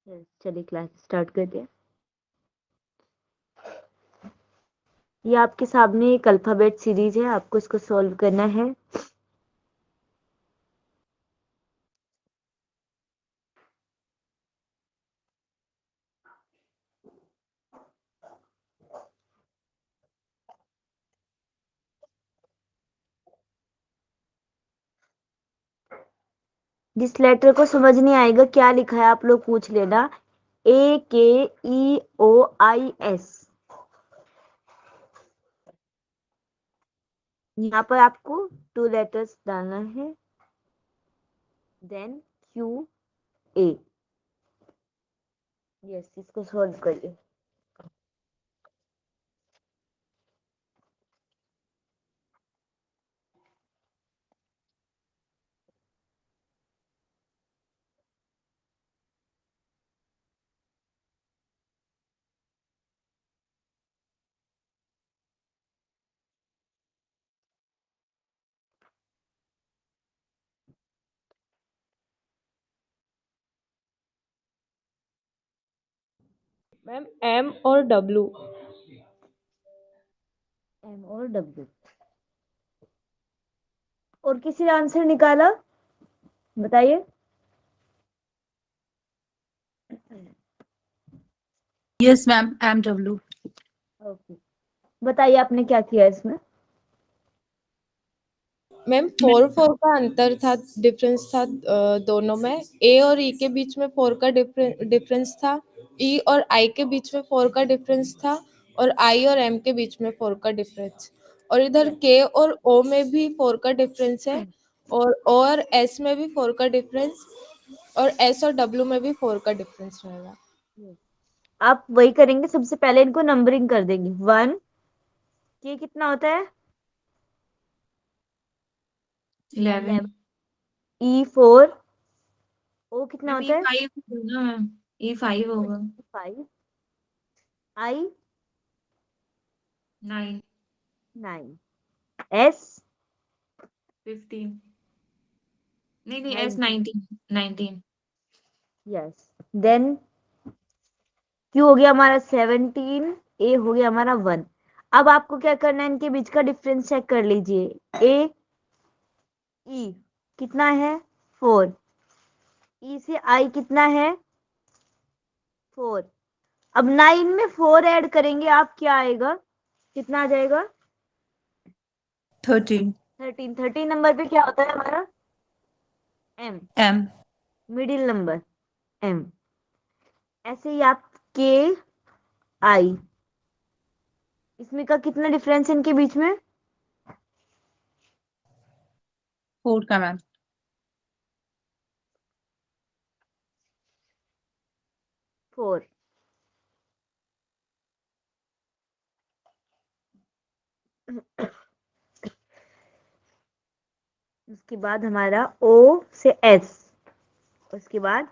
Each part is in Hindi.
चलिए क्लास स्टार्ट करते हैं। ये आपके सामने एक अल्फाबेट सीरीज है, आपको इसको सॉल्व करना है। जिस लेटर को समझ नहीं आएगा क्या लिखा है आप लोग पूछ लेना। AKEOIS। यहाँ पर आपको 2 लेटर्स डालना है, देन QA। यस, इसको सॉल्व करिए। मैम M और W। M और W। और किसी ने आंसर निकाला? बताइए। Yes ma'am, MW। ओके, बताइए आपने क्या किया इसमें। मैम 4 का अंतर था, डिफरेंस था दोनों में। A और E के बीच में 4 का डिफरेंस था। E और I के बीच में 4 का डिफरेंस था। और I और M के बीच में 4 का डिफरेंस। और इधर K और O में भी 4 का डिफरेंस है। और S में भी 4 का डिफरेंस। और S और W में भी 4 का डिफरेंस रहेगा। आप वही करेंगे, सबसे पहले इनको नंबरिंग कर देंगे। 1 K कितना होता है? 11। E4 O कितना मैम होता है? E5 होगा मैम, E5 होगा। 5 I 9। 9 S 15। नहीं नहीं, S 19। 19। 19। यस, देन Q हो गया हमारा 17, A हो गया हमारा 1। अब आपको क्या करना है, इनके बीच का डिफरेंस चेक कर लीजिए। A E कितना है? 4। E से I कितना है? 4। अब 9 में 4 ऐड करेंगे आप, क्या आएगा? कितना आ जाएगा? 13। 13। 13 नंबर पे क्या होता है हमारा? M। M। Middle number M। ऐसे ही आप K I, इसमें का कितना डिफरेंस है इनके बीच में? 4 का मैम। 4। उसके बाद हमारा O से S। उसके बाद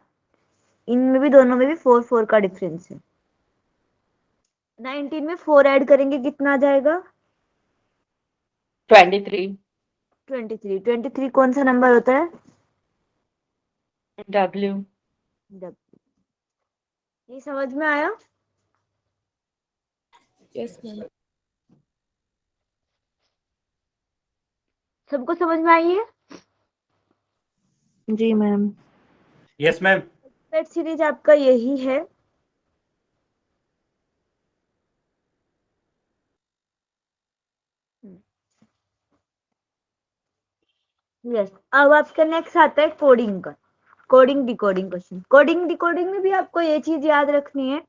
इनमें भी, दोनों में भी 4 4 का डिफरेंस है। 19 में 4 ऐड करेंगे, कितना आ जाएगा? 23। 23। 23 कौन सा नंबर होता है? W। W। ये समझ में आया? Yes ma'am. सबको समझ में आई है? जी ma'am. Yes ma'am. Set series आपका यही है। यस, अब आपका नेक्स्ट आता है कोडिंग का। Coding decoding question. Coding decoding में भी आपको ये चीज याद रखनी है।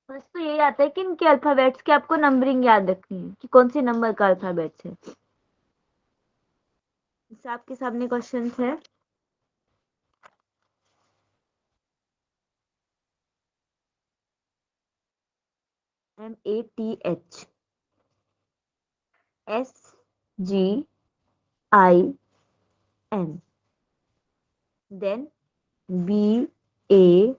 बस तो यही आता है कि इनके अल्फाबेट्स की आपको नंबरिंग याद रखनी है कि कौन सी नंबर का अल्फाबेट्स है। इससे आपके सामने क्वेश्चन है। MATH SGIN, then BARK।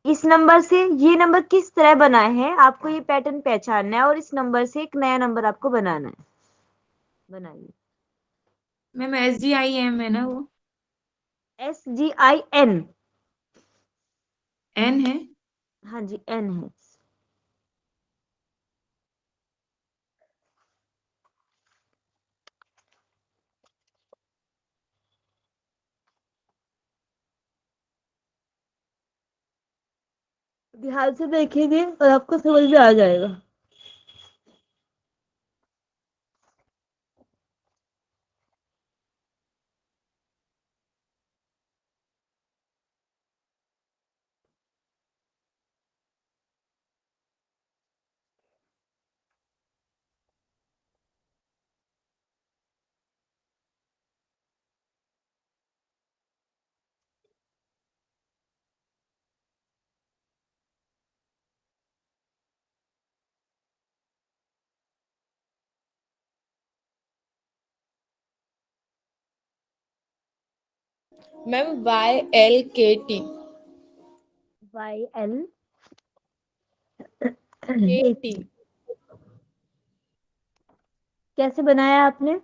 इस नंबर से ये नंबर किस तरह बनाए हैं आपको ये पैटर्न पहचानना है, और इस नंबर से एक नया नंबर आपको बनाना है। बनाइए। मैम SGIM है ना वो? SGIN। N है? हाँ जी, N है। ध्यान से देखेंगे और आपको समझ में आ जाएगा। Ma'am YLKT। YL KT। कैसे बनाया आपने?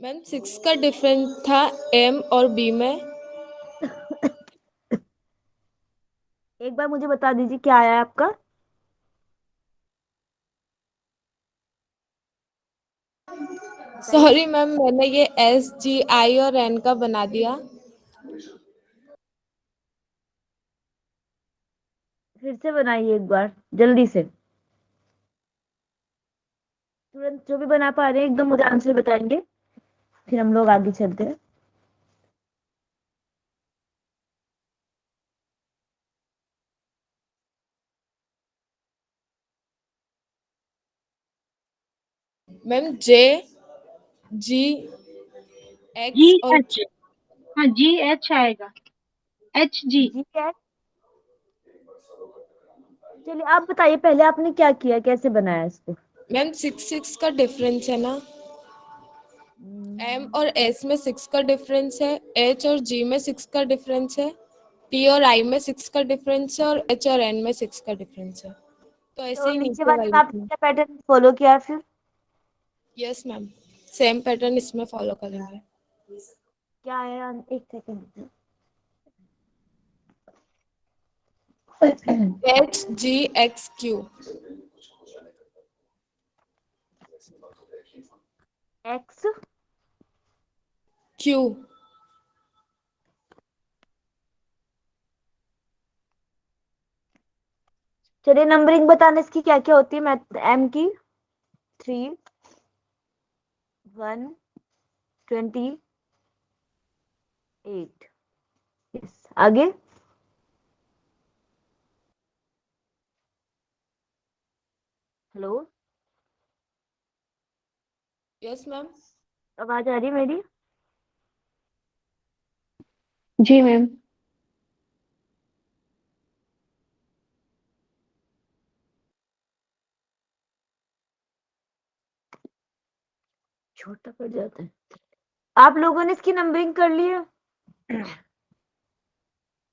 मैम 6 का डिफरेंस था M और B में। एक बार मुझे बता दीजिए क्या आया आपका? बताइए। सॉरी मैम, मैंने ये SGI और N का बना दिया। फिर से बनाइए एक बार जल्दी से। तुरंत जो भी बना पा रहे हैं एकदम मुझे आंसर बताएंगे, फिर हम लोग आगे चलते हैं। मैम G जी X और एच। हाँ GH आएगा। HG। जी है। चलिए आप बताइए पहले आपने क्या किया, कैसे बनाया इसको? मैम 6 का डिफरेंस है ना। M और S में 6 का डिफरेंस है, H और G में 6 का डिफरेंस है, T और I में 6 का डिफरेंस है और H और N में 6 का डिफरेंस है। तो ऐसे तो ही नीचे नीचे वाले वाली में आपने में। क्या पैटर्न फॉलो किया फिर? यस मैम, सेम पैटर्न इसमें फॉलो करेंगे। क्या आया? एक सेकंड। HGXQ। एक्स। Q। चलिए नंबरिंग बताने इसकी क्या क्या होती है। मैं एम की 3, 1, 28। यस, आगे। Hello, yes ma'am. आवाज आ रही है मेरी? जी मैम। छोटा पड़ जाता है। आप लोगों ने इसकी नंबरिंग कर ली है?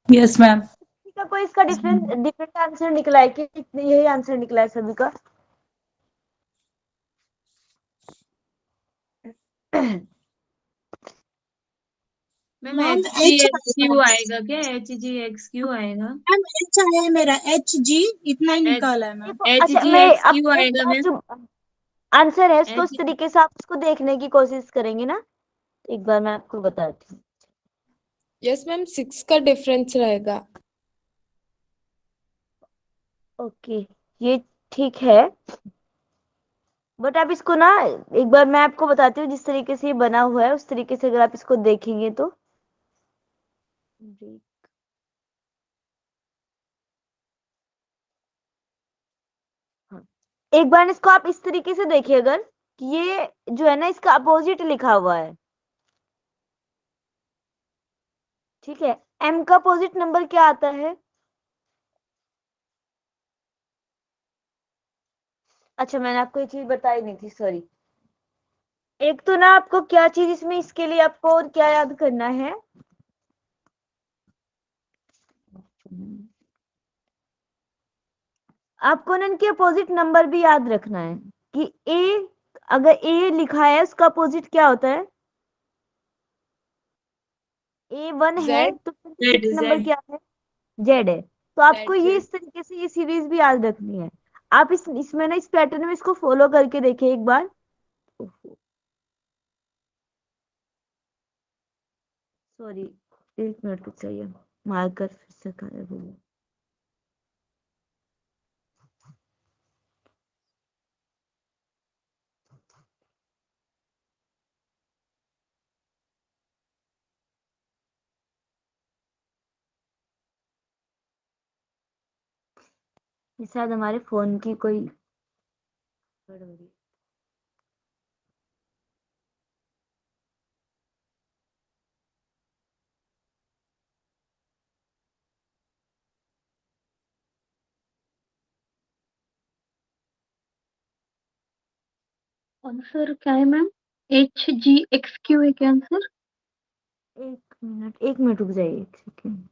Yes ma'am. किसी का कोई इसका डिफरेंट डिफरेंट आंसर निकला है कि यही आंसर निकला है सभी का? मैम मैम एच HGXQ आएगा क्या? HGXQ आएगा? मैम एच आया है मेरा, HG इतना ही H निकाला है मैम। देखो अच्छा, मैं अब HGXQ एक आएगा बार मैम। जो आंसर है उसको उस H तरीके से आप उसको देखने की कोशिश करेंगे ना। एक बार मैं आपको बताती हूँ। यस मैम, 6 का डिफरेंस रहेगा। ओके, ये ठीक है। बट आप इसको ना, एक बार मैं आपको बताती हूँ जिस तरीके से ये बना हुआ है उस तरीके से अगर आप इसको देखेंगे तो। हाँ, एक बार इसको आप इस तरीके से देखिए अगर, कि ये जो है ना इसका अपोजिट लिखा हुआ है। ठीक है, एम का अपोजिट नंबर क्या आता है? अच्छा, मैंने आपको ये चीज बताई नहीं थी, सॉरी। एक तो ना आपको क्या चीज इसमें, इसके लिए आपको और क्या याद करना है? आपको ना इनके अपोजिट नंबर भी याद रखना है कि ए अगर ए लिखा है उसका अपोजिट क्या होता है? A1 है Z तो फिर जेड नेक्स्ट नंबर जेड क्या है? जेड है। तो आपको Z ये Z इस तरीके से ये सीरीज भी याद रखनी है। आप इसमें ना इस पैटर्न में इसको फॉलो करके देखिए एक बार। सॉरी, एक मिनट रुक जाइए, मार्कर फिर से गायब हो गया। ये शायद हमारे फोन की कोई गड़बड़ी। आंसर क्या है मैम? HGXQ है क्या आंसर? एक मिनट रुक जाइए, एक सेकेंड।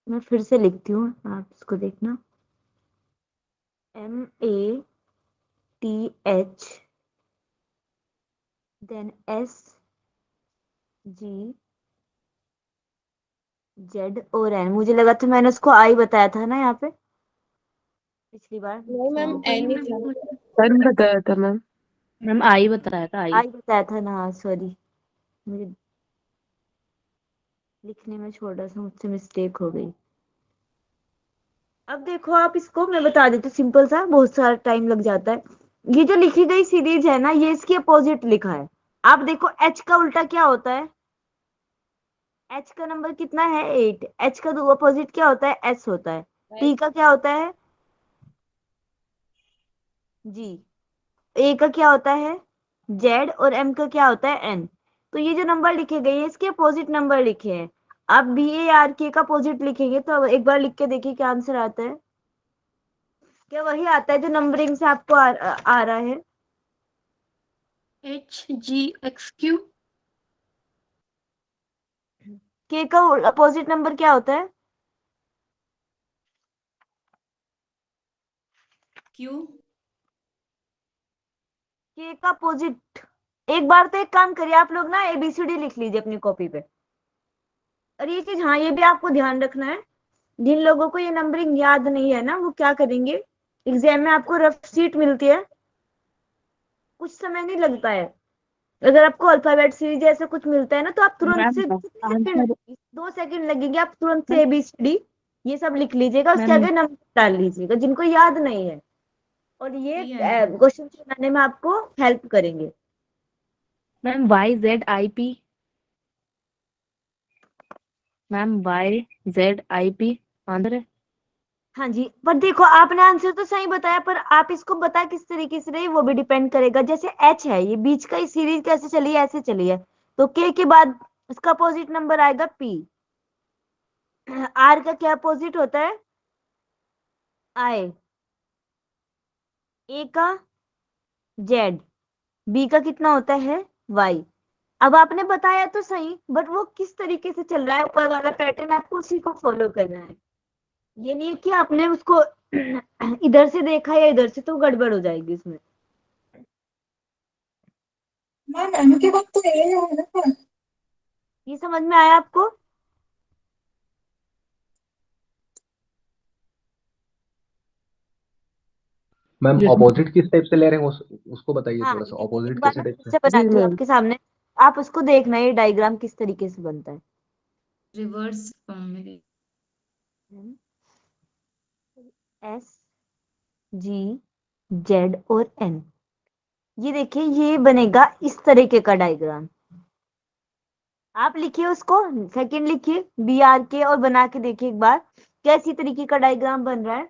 मैं फिर से लिखती हूँ, आप इसको देखना। MATH देन SGZ और N। मुझे लगा था मैंने उसको आई बताया था ना यहाँ पे पिछली बार। नहीं मैम वही N ही मैम था। मुझे मैम बताया था मैम। मैम आई बताया था, आई। आई बताया था ना, हाँ सॉरी, मुझे लिखने में छोटा सा मुझसे मिस्टेक हो गई। अब देखो आप इसको मैं बता देती हूँ, सिंपल सा, बहुत सारा टाइम लग जाता है। ये जो लिखी गई सीरीज है ना, ये इसकी अपोजिट लिखा है। आप देखो H का उल्टा क्या होता है? H का नंबर कितना है? 8। H का अपोजिट क्या होता है? S होता है। T का क्या होता है? G। A का क्या होता है? Z। और M का क्या होता है? N। तो ये जो नंबर लिखे गए हैं इसके अपोजिट नंबर लिखे हैं। आप BARK का अपोजिट लिखेंगे तो एक बार लिख के देखिए क्या आंसर आता है। क्या वही आता है जो नंबरिंग से आपको आ रहा है? HGXQ। K का अपोजिट नंबर क्या होता है? क्यू K का अपोजिट। एक बार तो एक काम करिए आप लोग ना, ABCD लिख लीजिए अपनी कॉपी पे। और ये चीज, हाँ, ये भी आपको ध्यान रखना है। जिन लोगों को ये नंबरिंग याद नहीं है ना, वो क्या करेंगे, एग्जाम में आपको रफ शीट मिलती है, कुछ समय नहीं लगता है। अगर आपको अल्फाबेट सीरीज जैसा कुछ मिलता है ना, तो आप तुरंत मैम से कितने सेकंड, आंसर 2 सेकंड लगेंगे, आप तुरंत से मैम ABCD ये सब लिख लीजिएगा, उसके मैम आगे नंबर डाल लीजिएगा जिनको याद नहीं है। और ये सही आंसर। क्वेश्चन बनाने में आपको हेल्प करेंगे। Ma'am YZIP। Ma'am YZIP answer है। हाँ जी, पर देखो आपने आंसर तो सही बताया, पर आप इसको बता किस तरीके से रही वो भी डिपेंड करेगा। जैसे H है, ये बीच का सीरीज कैसे चली है? ऐसे चली है, तो K के बाद उसका अपोजिट नंबर आएगा P। R का क्या अपोजिट होता है? I। A का Z। B का कितना होता है? Y। अब आपने बताया तो सही, बट वो किस तरीके से चल रहा है, ऊपर वाला पैटर्न, आपको उसी को फॉलो करना है। ये नहीं कि आपने उसको इधर से देखा या इधर से, तो गड़बड़ हो जाएगी उसमें। मैम एम के बाद तो ए है ना? ये समझ में आया आपको? Ma'am yes ma'am. ऑपोजिट किस टाइप से ले रहे हैं उसको बताइए हाँ, थोड़ा सा, ये एक ऑपोजिट बार कैसे मैं टाइप फिर से? से जी बनाती हूँ मैम। आपके सामने, आप उसको देखना ये डायग्राम किस तरीके से बनता है। रिवर्स फॉर्म में। SGZ और N। ये देखिए, ये बनेगा इस तरीके का डायग्राम। आप लिखिए उसको, सेकंड लिखिए BRK और बना के देखिए एक बार कैसी तरीके का डायग्राम बन रहा है।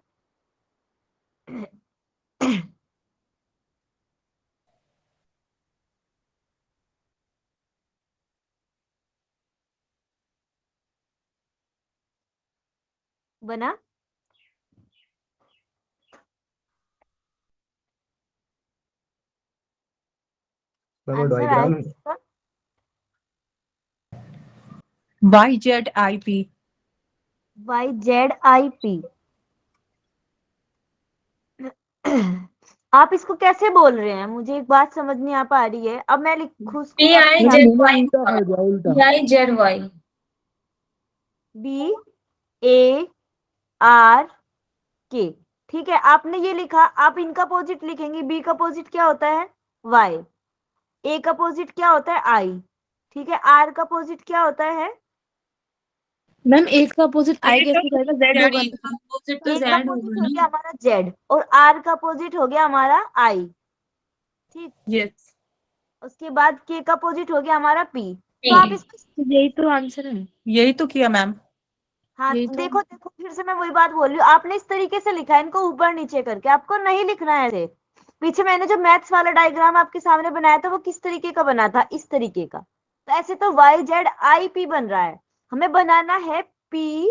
बना? मैम वो आंसर आया डायग्राम किसका? YZIP. YZIP। आप इसको कैसे बोल रहे हैं? मुझे एक बात समझ नहीं आ पा रही है। अब मैं लिखूं इसको PIZY आपके मैम उल्टा कर दिया उल्टा। PIZY BARK। ठीक है, आपने ये लिखा। आप इनका अपोजिट लिखेंगे। बी का अपोजिट क्या होता है? Y। ए का अपोजिट क्या होता है? I। ठीक है, आर का अपोजिट क्या होता है? मैम एक का अपोजिट आई कैसे करेगा, जेड होगा A ना। का अपोजिट तो ए का Z अपोजिट होगा हो ना। गया हमारा Z और आर का अपोजिट हो गया हमारा I। ठीक, Yes. उसके बाद के का अपोजिट हो गया हमारा P। तो P। आप इसको यही तो आंसर है। यही तो किया मैम। हाँ यही तो देखो देखो, फिर से मैं वही बात बोल रही हूँ। आपने इस तरीके से लिखा है इनको ऊपर नीचे करके, आपको नहीं लिखना है ऐसे। पीछे मैंने जो मैथ्स वाला डायग्राम आपके सामने बनाया था वो किस तरीके का बना था? इस तरीके का। तो ऐसे तो YZIP बन रहा है, हमें बनाना है PIZY।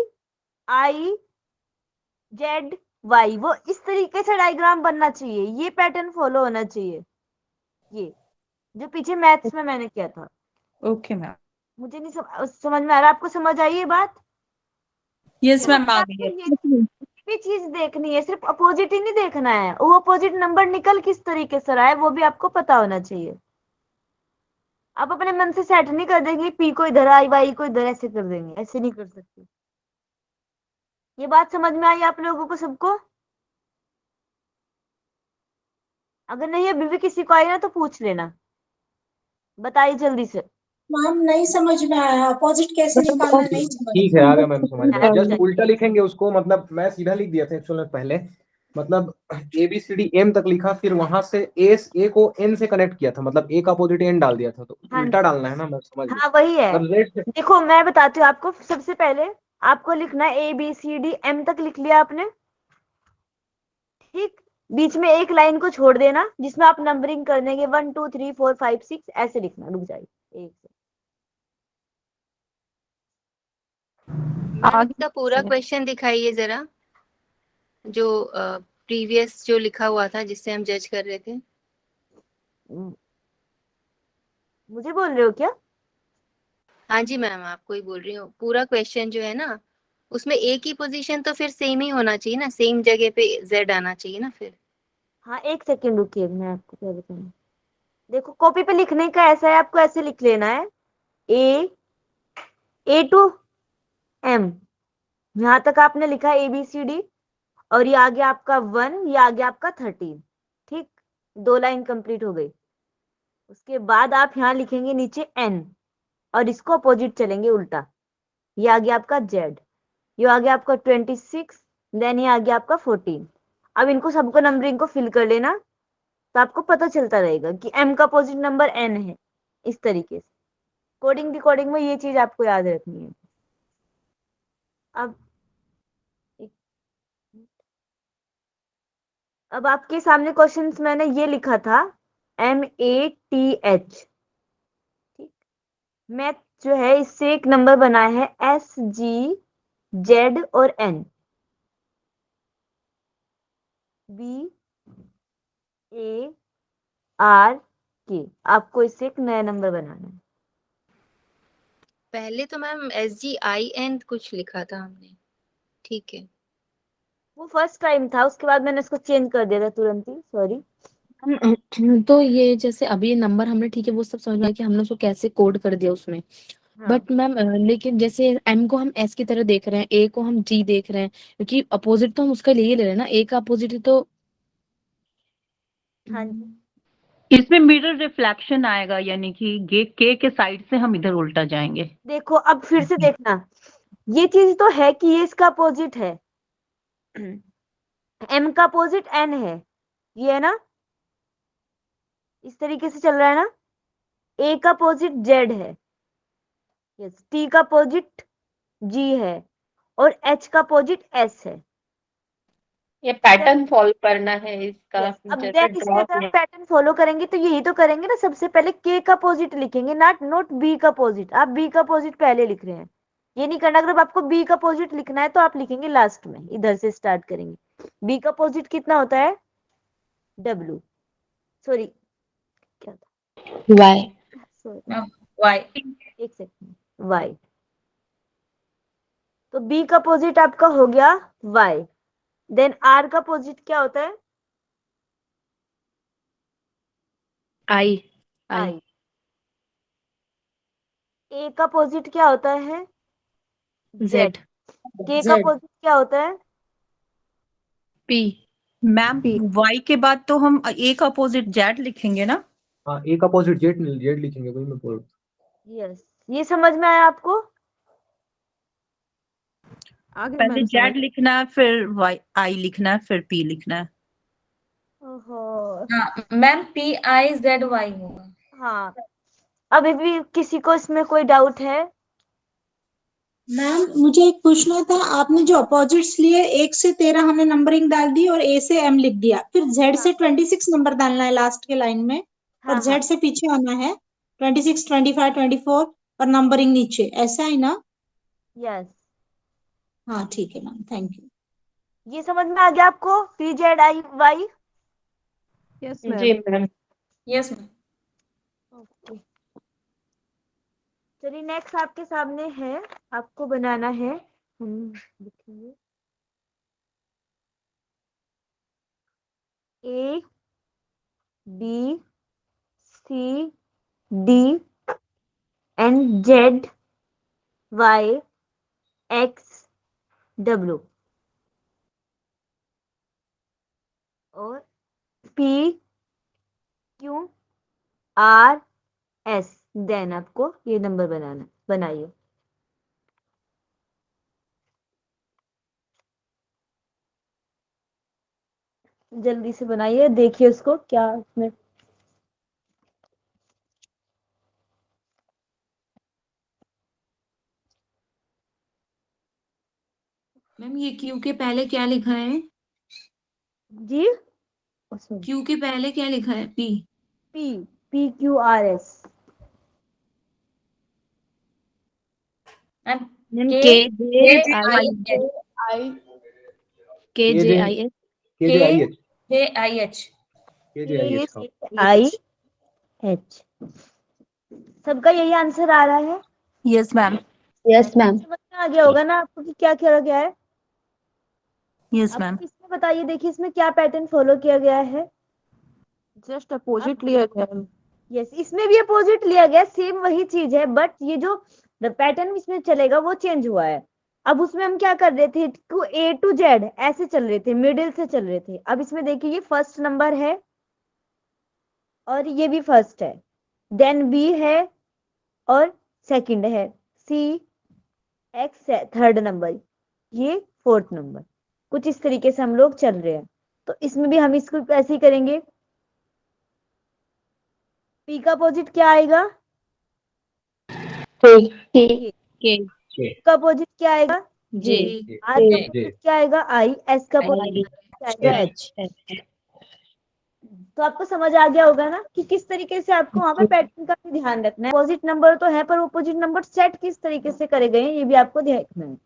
वो इस तरीके से डायग्राम बनना चाहिए, ये पैटर्न फॉलो होना चाहिए। ये जो पीछे मैथ्स में मैंने किया था। Okay ma'am. मुझे नहीं समझ में आ रहा, आपको समझ आई ये बात? यस मैम आ आपको गई है। ये भी चीज देखनी है, सिर्फ अपोजिट ही नहीं देखना है, वो अपोजिट नंबर निकल किस तरीके से रहा है वो भी आपको पता होना चाहिए। आप अपने मन से सेट नहीं कर देंगे पी को इधर आई वाई को इधर, ऐसे कर देंगे, ऐसे नहीं कर सकते। ये बात समझ में आई आप लोगों को सबको? अगर नहीं अभी भी किसी को आई ना तो पूछ लेना, बताइए जल्दी से। मैम नहीं समझ में आया, अपोजिट कैसे निकालना है, नहीं समझ ठीक है आ गया मैम समझ में। मैम जस्ट चाहिए। उल्टा लिखेंगे उसको, मतलब मैं सीधा लिख दिया था एक्चुअल में पहले। मतलब ABCD M तक लिखा, फिर वहां से A को N से कनेक्ट किया था, मतलब A का अपोजिट N डाल दिया था। तो हाँ उल्टा डालना है ना, मैं समझ गया। हाँ वही है। अब Z से देखो मैं बताती हूँ आपको। सबसे पहले आपको लिखना है ABCDM तक लिख लिया आपने। ठीक, बीच में एक लाइन को छोड़ देना जिसमें आप नंबरिंग कर देंगे 1 2 3 4 5 6 ऐसे लिखना। रुक जाइए एक से। मैम इसका पूरा क्वेश्चन दिखाइए जरा, जो प्रीवियस जो लिखा हुआ था जिससे हम जज कर रहे थे। मुझे बोल रहे हो क्या? हाँ जी मैम, आपको ही बोल रही हूँ। पूरा क्वेश्चन जो है ना, उसमें ए की पोजीशन तो फिर सेम ही होना चाहिए ना, सेम जगह पे जेड आना चाहिए ना फिर। हाँ एक सेकेंड रुकिए, मैं आपको क्या बताऊँ। देखो कॉपी पे लिखने का ऐसा है, आपको ऐसे लिख लेना है A to M। यहाँ तक आपने लिखा ABCD और ये आ गया आपका 1, ये आ गया आपका 13। ठीक, 2 लाइन कंप्लीट हो गई। उसके बाद आप यहाँ लिखेंगे नीचे N और इसको अपोजिट चलेंगे उल्टा। ये आ गया आपका Z, ये आ गया आपका 26, देन ये आ गया आपका 14। अब इनको सबको नंबरिंग को फिल कर लेना, तो आपको पता चलता रहेगा कि M का अपोजिट नंबर N है। इस तरीके से कोडिंग डिकोडिंग में ये चीज आपको याद रखनी है। अब आपके सामने क्वेश्चंस मैंने ये लिखा था MATH। ठीक, मैथ जो है इससे एक नंबर बना है SGZ और N। BARK, आपको इससे एक नया नंबर बनाना है। पहले तो मैम SGIN कुछ लिखा था हमने, ठीक है। वो फर्स्ट टाइम था, उसके बाद मैंने इसको चेंज कर दिया था तुरंत ही, सॉरी। तो ये जैसे अभी ये नंबर हमने, ठीक है वो सब समझ में आया कि हमने उसको कैसे कोड कर दिया उसमें। हाँ बट मैम लेकिन जैसे M को हम S की तरह देख रहे हैं, A को हम G देख रहे हैं, क्योंकि अपोजिट तो हम उसका ले ही ले रहे हैं ना, A का अपोजिट ही तो। हाँ जी, इसमें मिरर रिफ्लेक्शन आएगा, यानी कि के साइड से हम इधर उल्टा जाएंगे। देखो अब फिर से देखना, ये चीज तो है कि ये इसका अपोजिट है। M का अपोजिट N है, ये है ना, इस तरीके से चल रहा है ना। A का अपोजिट Z है, यस। T का अपोजिट G है और H का अपोजिट S है। ये पैटर्न फॉलो करना है इसका, Yes. अब जैसे देन इसके अगर आप पैटर्न फॉलो करेंगे तो यही तो करेंगे ना। सबसे पहले K का अपोजिट लिखेंगे, नॉट B का अपोजिट। आप B का अपोजिट पहले लिख रहे हैं, ये नहीं करना। अगर आपको बी का अपोजिट लिखना है तो आप लिखेंगे लास्ट में, इधर से स्टार्ट करेंगे। बी का अपोजिट कितना होता है? डब्ल्यू, सॉरी क्या था, वाई। Sorry Y. एक सेकंड, वाई। तो बी का अपोजिट आपका हो गया वाई। देन आर का अपोजिट क्या होता है? आई। आई। आई। ए का अपोजिट क्या होता है? जेड। के का अपोजिट क्या होता है? पी। मैम वाई के बाद तो हम ए का अपोजिट जेड लिखेंगे ना? हाँ, एक अपोजिट जेड जेड लिखेंगे, वही मैं बोल यस, ये समझ में आया आपको? पहले जेड लिखना है, फिर वाई आई लिखना है, फिर पी लिखना है। ओहो, ma'am P I Z Y होगा। हाँ। अभी भी किसी को इसमें कोई डाउट है? मैम मुझे एक पूछना था, आपने जो अपोजिट्स लिए 1 से 13 हमने नंबरिंग डाल दी और ए से एम लिख दिया, फिर जेड से 26 नंबर डालना है लास्ट के लाइन में, और हाँ हाँ, जेड से पीछे आना है 26, 25, 24 और नंबरिंग नीचे, ऐसा ही ना? यस। हाँ ठीक है मैम, थैंक यू। ये समझ में आ गया आपको? P Z I Y. जी मैम। Yes ma'am. ओके, चलिए नेक्स्ट आपके सामने है, आपको बनाना है। हम लिखेंगे A B C D and Z Y X W और P Q R S. Then आपको ये नंबर बनाना, बनाइए। जल्दी से बनाइए, देखिए उसको क्या इसमें। मैम ये क्यू के पहले क्या लिखा है? जी, क्यू के पहले क्या लिखा है? P. P P Q R S. Ma'am ma'am के के जे जे आई आई आई के जे आई एस। के जे I H, J I H. के जे आई एच का। I H. सबका यही आंसर आ रहा है? Yes ma'am. Yes ma'am. समझ में आ गया होगा ना आपको कि क्या किया गया है? यस अब मैम। इसमें बताइए, देखिए इसमें क्या पैटर्न फॉलो किया गया है? जस्ट अपोजिट लिया गया। यस, इसमें भी अपोजिट लिया गया, सेम वही चीज है, बट ये जो पैटर्न इसमें चलेगा वो चेंज हुआ है। अब उसमें हम क्या कर रहे थे, टू ए टू जेड ऐसे चल रहे थे, मिडिल से चल रहे थे। अब इसमें देखिए ये फर्स्ट नंबर है और ये भी फर्स्ट है, देन बी है और सेकंड है, सी एक्स है थर्ड नंबर, ये फोर्थ नंबर। कुछ इस तरीके से हम लोग चल रहे हैं। तो इसमें भी हम इसको ऐसे ही करेंगे। पी का अपोजिट क्या आएगा? के। के का अपोजिट क्या आएगा? जे। जे। आर का जे अपोजिट क्या आएगा? आई। एस का अपोजिट क्या आएगा? एच। तो आपको समझ आ गया होगा ना कि किस तरीके से आपको वहां पे पैटर्न का भी ध्यान रखना है। अपोजिट नंबर तो है, पर अपोजिट नंबर सेट किस तरीके से करे गए हैं ये भी आपको ध्यान रखना है।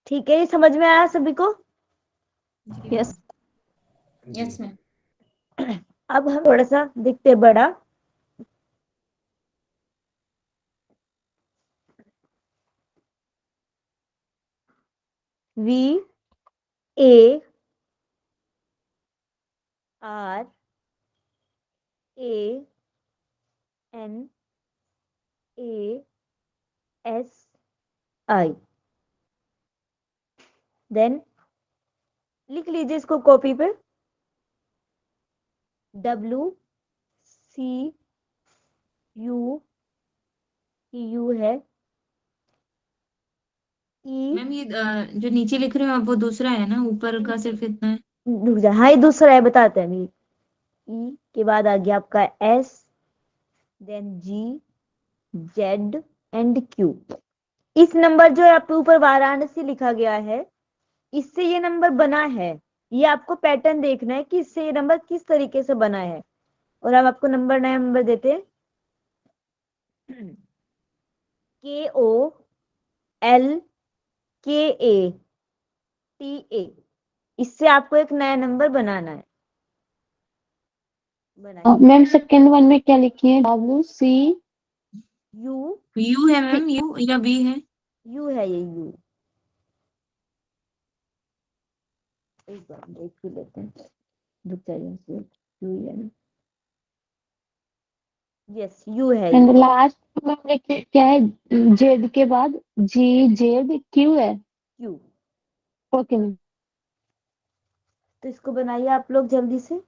ठीक है, ये समझ में आया सभी को? यस। Yes ma'am. अब हम थोड़ा सा दिखते हैं बड़ा। V A R A N A S I. Then लिख लीजिए इसको कॉपी पे। डब्ल्यू सी यू, यू है, ई। मैम ये जो नीचे लिख रहे हो आप वो दूसरा है ना, ऊपर का सिर्फ इतना है। रुक जा, हाँ ये दूसरा है, बताते हैं अभी। ई के बाद आ गया आपका S, then G, Z and Q. इस नंबर जो है आपके ऊपर वाराणसी लिखा गया है, इससे ये नंबर बना है, ये आपको पैटर्न देखना है कि इससे ये नंबर किस तरीके से बना है। और हम आपको नया नंबर देते हैं, KOLKATA। इससे आपको एक नया नंबर बनाना है। बनाइए। मैम सेकेंड वन में क्या लिखी है? WC यू यू है मैम, यू या वी है? यू है, ये यू। एक बार देख भी लेते हैं, रुक जाइए, यू है ना? यस, यू है एंड ये। लास्ट में लिखिए क्या है? जेड के बाद GZQ है। क्यू। Okay ma'am. तो इसको बनाइए आप लोग जल्दी से।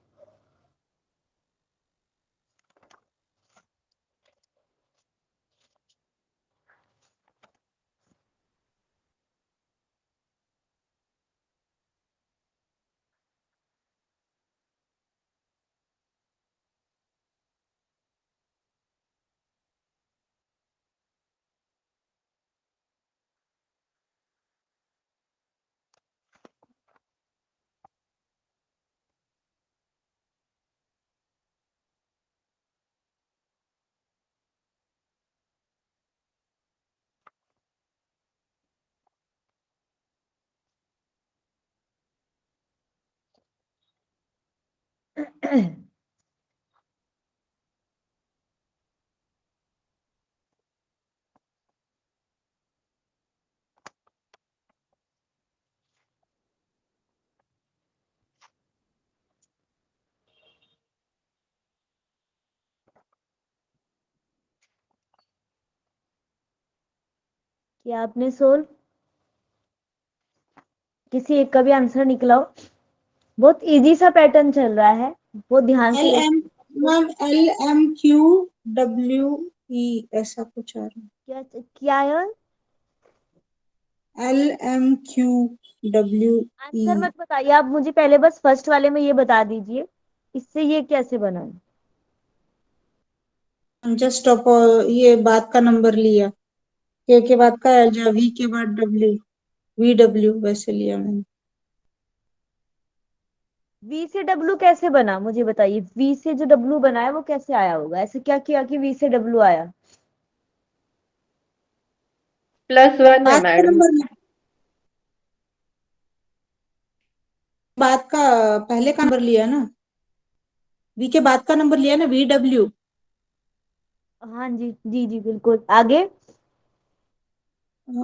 क्या आपने सोल्व? किसी एक का भी आंसर निकला हो? बहुत इजी सा पैटर्न चल रहा है, बहुत ध्यान से मैम LMQWE ऐसा कुछ आ रहा क्या है। है। LMQWE। आंसर मत बताइए आप मुझे, पहले बस फर्स्ट वाले में ये बता दीजिए, इससे ये कैसे बना है। जस्ट ये बाद का नंबर लिया, के बाद का L, जो V के बाद W, VW वैसे लिया मैंने। V से W कैसे बना, मुझे बताइए। V से जो W बना है वो कैसे आया होगा, ऐसे क्या किया कि V से W आया? +1 है बाद का मैडम। नंबर, बाद का पहले का नंबर लिया ना, V के बाद का नंबर लिया ना, VW। हाँ जी जी जी बिल्कुल, आगे।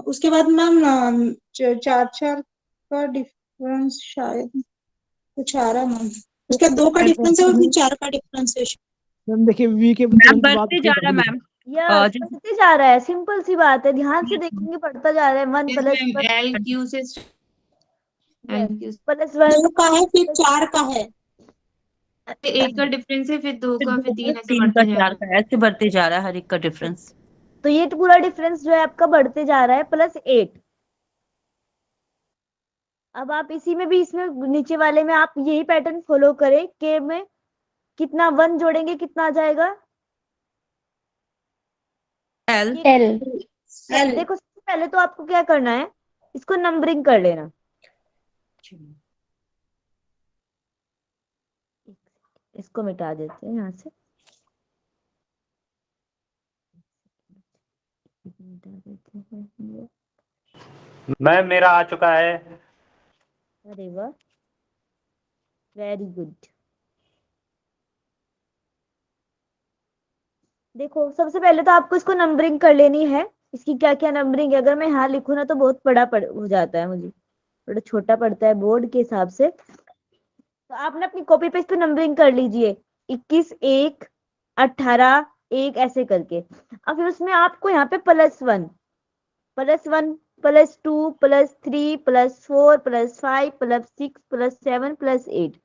उसके बाद मैम चार चार का डिफरेंस शायद कुछ आ रहा है मैम। उसके बाद 2 का डिफरेंस है और फिर 4 का डिफरेंस है। मैम देखिए वी के मैम तुरंत बाद बढ़ते जा रहा मैम। यस, बढ़ते जा रहा है, सिंपल सी बात है, ध्यान से देखेंगे बढ़ता जा रहा है। 1 यस प्लस मैम, LQ से LQ प्लस 2 1 का है फिर 4 का है। से 1 का डिफरेंस है, फिर 2 का, फिर 3 ऐसे 3 का बढ़ते जा 4 रहा है। का ऐसे बढ़ते जा रहा है हर एक का डिफरेंस। तो ये तो पूरा डिफरेंस जो है आपका बढ़ते जा रहा है, +8। अब आप इसी में भी, इसमें नीचे वाले में आप यही पैटर्न फॉलो करें। के में कितना 1 जोड़ेंगे कितना आ जाएगा? L L देखो सबसे पहले तो आपको क्या करना है, इसको नंबरिंग कर लेना। इसको मिटा देते हैं यहाँ से, मिटा देते हैं। मैम मेरा आ चुका है। अरे वाह, वेरी गुड। देखो सबसे पहले तो आपको इसको नंबरिंग कर लेनी है। इसकी क्या क्या नंबरिंग है, अगर मैं यहाँ लिखूँ ना तो बहुत बड़ा हो जाता है, मुझे थोड़ा छोटा पड़ता है बोर्ड के हिसाब से। तो आपने अपनी कॉपी पे इस पे नंबरिंग कर लीजिए, 21 1 18 1 ऐसे करके। अब फिर उसमें आपको यहाँ पे +1 +1 +2 +3 +4 +5 +6 +7 +8।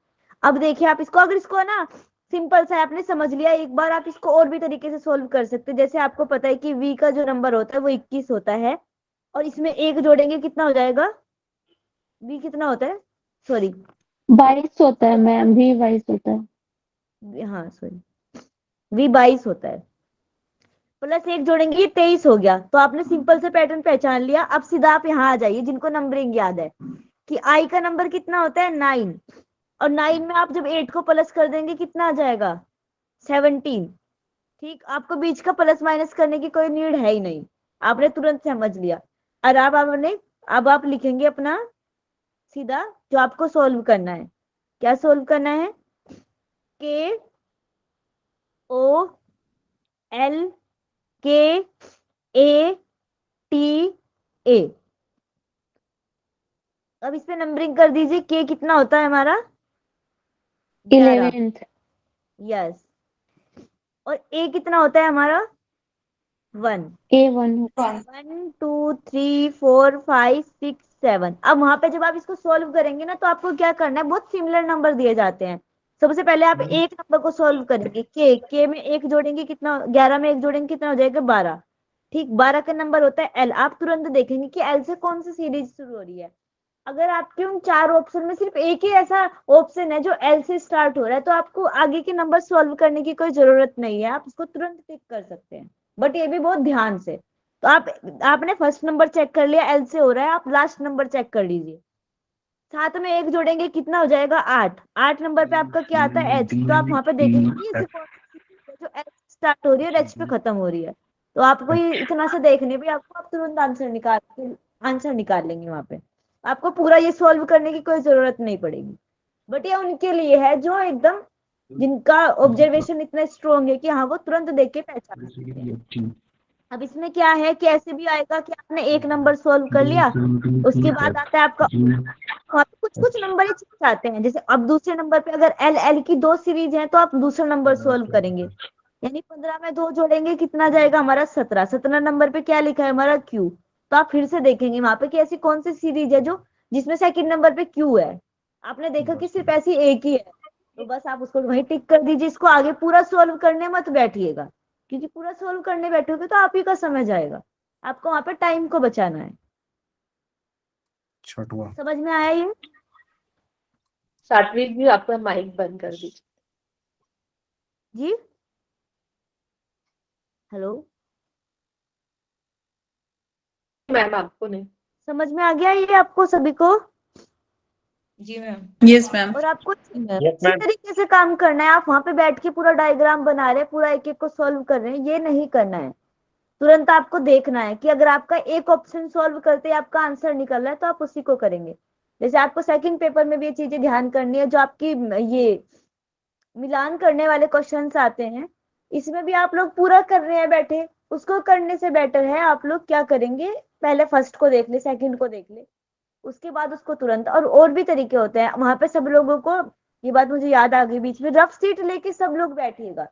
अब देखिए आप इसको, अगर इसको ना सिंपल सा आपने समझ लिया, एक बार आप इसको और भी तरीके से सोल्व कर सकते हैं। जैसे आपको पता है कि V का जो नंबर होता है वो 21 होता है, और इसमें 1 जोड़ेंगे कितना हो जाएगा? V कितना होता है, सॉरी 22 होता है मैम, भी 22 होता है। हाँ सॉरी, V 22 होता है, +1 जोड़ेंगे ये 23 हो गया। तो आपने सिंपल से पैटर्न पहचान लिया। अब सीधा आप यहाँ आ जाइए, जिनको नंबरिंग याद है। कि आई का नंबर कितना होता है 9, और 9 में आप जब 8 को प्लस कर देंगे कितना आ जाएगा 17। ठीक, आपको बीच का प्लस माइनस करने की कोई नीड है ही नहीं, आपने तुरंत समझ लिया। और अब आप लिखेंगे अपना सीधा जो आपको सोल्व करना है। क्या सोल्व करना है? के ओ एल के ए टी ए। अब इस पे नंबरिंग कर दीजिए। के कितना होता है हमारा 11। 11th यस, और ए कितना होता है हमारा 1। A1 1 2 3 4 5 6 7। अब वहां पे जब आप इसको सोल्व करेंगे ना तो आपको क्या करना है, बहुत सिमिलर नंबर दिए जाते हैं। सबसे पहले आप एक नंबर को सोल्व करेंगे। के में एक जोड़ेंगे कितना, 11 में एक जोड़ेंगे कितना हो जाएगा 12। ठीक, 12 का नंबर होता है एल। आप तुरंत देखेंगे कि एल से कौन सी सीरीज शुरू हो रही है। अगर आपके उन 4 ऑप्शन में सिर्फ एक ही ऐसा ऑप्शन है जो एल से स्टार्ट हो रहा है तो आपको आगे के नंबर सॉल्व करने की कोई जरूरत नहीं है, आप उसको तुरंत टिक कर सकते हैं। बट ये भी बहुत ध्यान से। तो आपने फर्स्ट नंबर चेक कर लिया एल से हो रहा है, आप लास्ट नंबर चेक कर लीजिए। साथ में एक जोड़ेंगे कितना हो जाएगा 8। 8 नंबर पे आपका क्या आता है एच। तो आप वहां पे देखेंगे कि ये कौन सी चीज़ है जो एच स्टार्ट हो रही है और एच पे खत्म हो रही है। तो आपको ये इतना सा देखने पे आपको आप तुरंत आंसर निकाल लेंगे वहां पे। आपको पूरा ये सॉल्व करने की कोई जरूरत नहीं पड़ेगी। बट ये उनके लिए है जो एकदम जिनका ऑब्जर्वेशन इतना स्ट्रोंग है कि हाँ वो तुरंत देख के पहचान सकते हैं। अब इसमें क्या है कि ऐसे भी आएगा कि आपने एक नंबर सोल्व कर लिया, उसके बाद आता है आपका वहाँ पे कुछ कुछ नंबर ही चेंज आते हैं। जैसे अब दूसरे नंबर पे अगर एल एल की 2 सीरीज है तो आप दूसरा नंबर सोल्व करेंगे, यानी 15 में 2 जोड़ेंगे कितना जाएगा हमारा 17। 17 नंबर पे क्या लिखा है हमारा क्यू। तो आप फिर से देखेंगे वहां पे कि ऐसी कौन सी सीरीज है जो जिसमें सेकंड नंबर पे क्यू है। आपने देखा कि सिर्फ ऐसी एक ही है, तो बस आप उसको वहीं टिक कर दीजिए। इसको आगे पूरा सोल्व करने मत बैठिएगा, क्योंकि पूरा सोल्व करने बैठोगे तो आप ही का समय जाएगा। आपको वहां पे टाइम को बचाना है। छठवा समझ में आया ये? सात्विक भी आपका माइक बंद कर दीजिए। जी हेलो, मैम आपको नहीं समझ में आ गया ये आपको सभी को? जी मैम। Yes ma'am. और आपको यस अच्छी मैम। तरीके से काम करना है। आप वहां पे बैठ के पूरा डायग्राम बना रहे हैं, पूरा एक एक को सॉल्व कर रहे हैं, ये नहीं करना है। तुरंत आपको देखना है कि अगर आपका एक ऑप्शन सॉल्व करते ही आपका आंसर निकल रहा है तो आप उसी को करेंगे। जैसे आपको सेकंड पेपर में भी ये चीजें ध्यान करनी है, जो आपकी ये मिलान करने वाले क्वेश्चंस आते हैं, इसमें भी आप लोग पूरा कर रहे हैं बैठे। उसको करने से बेटर है आप लोग क्या करेंगे, पहले फर्स्ट को देख ले, सेकंड को देख ले, उसके बाद उसको तुरंत। और भी तरीके होते हैं वहां पे। सब लोगों को ये बात मुझे याद आ गई, बीच में रफ सीट लेके सब लोग बैठिएगा।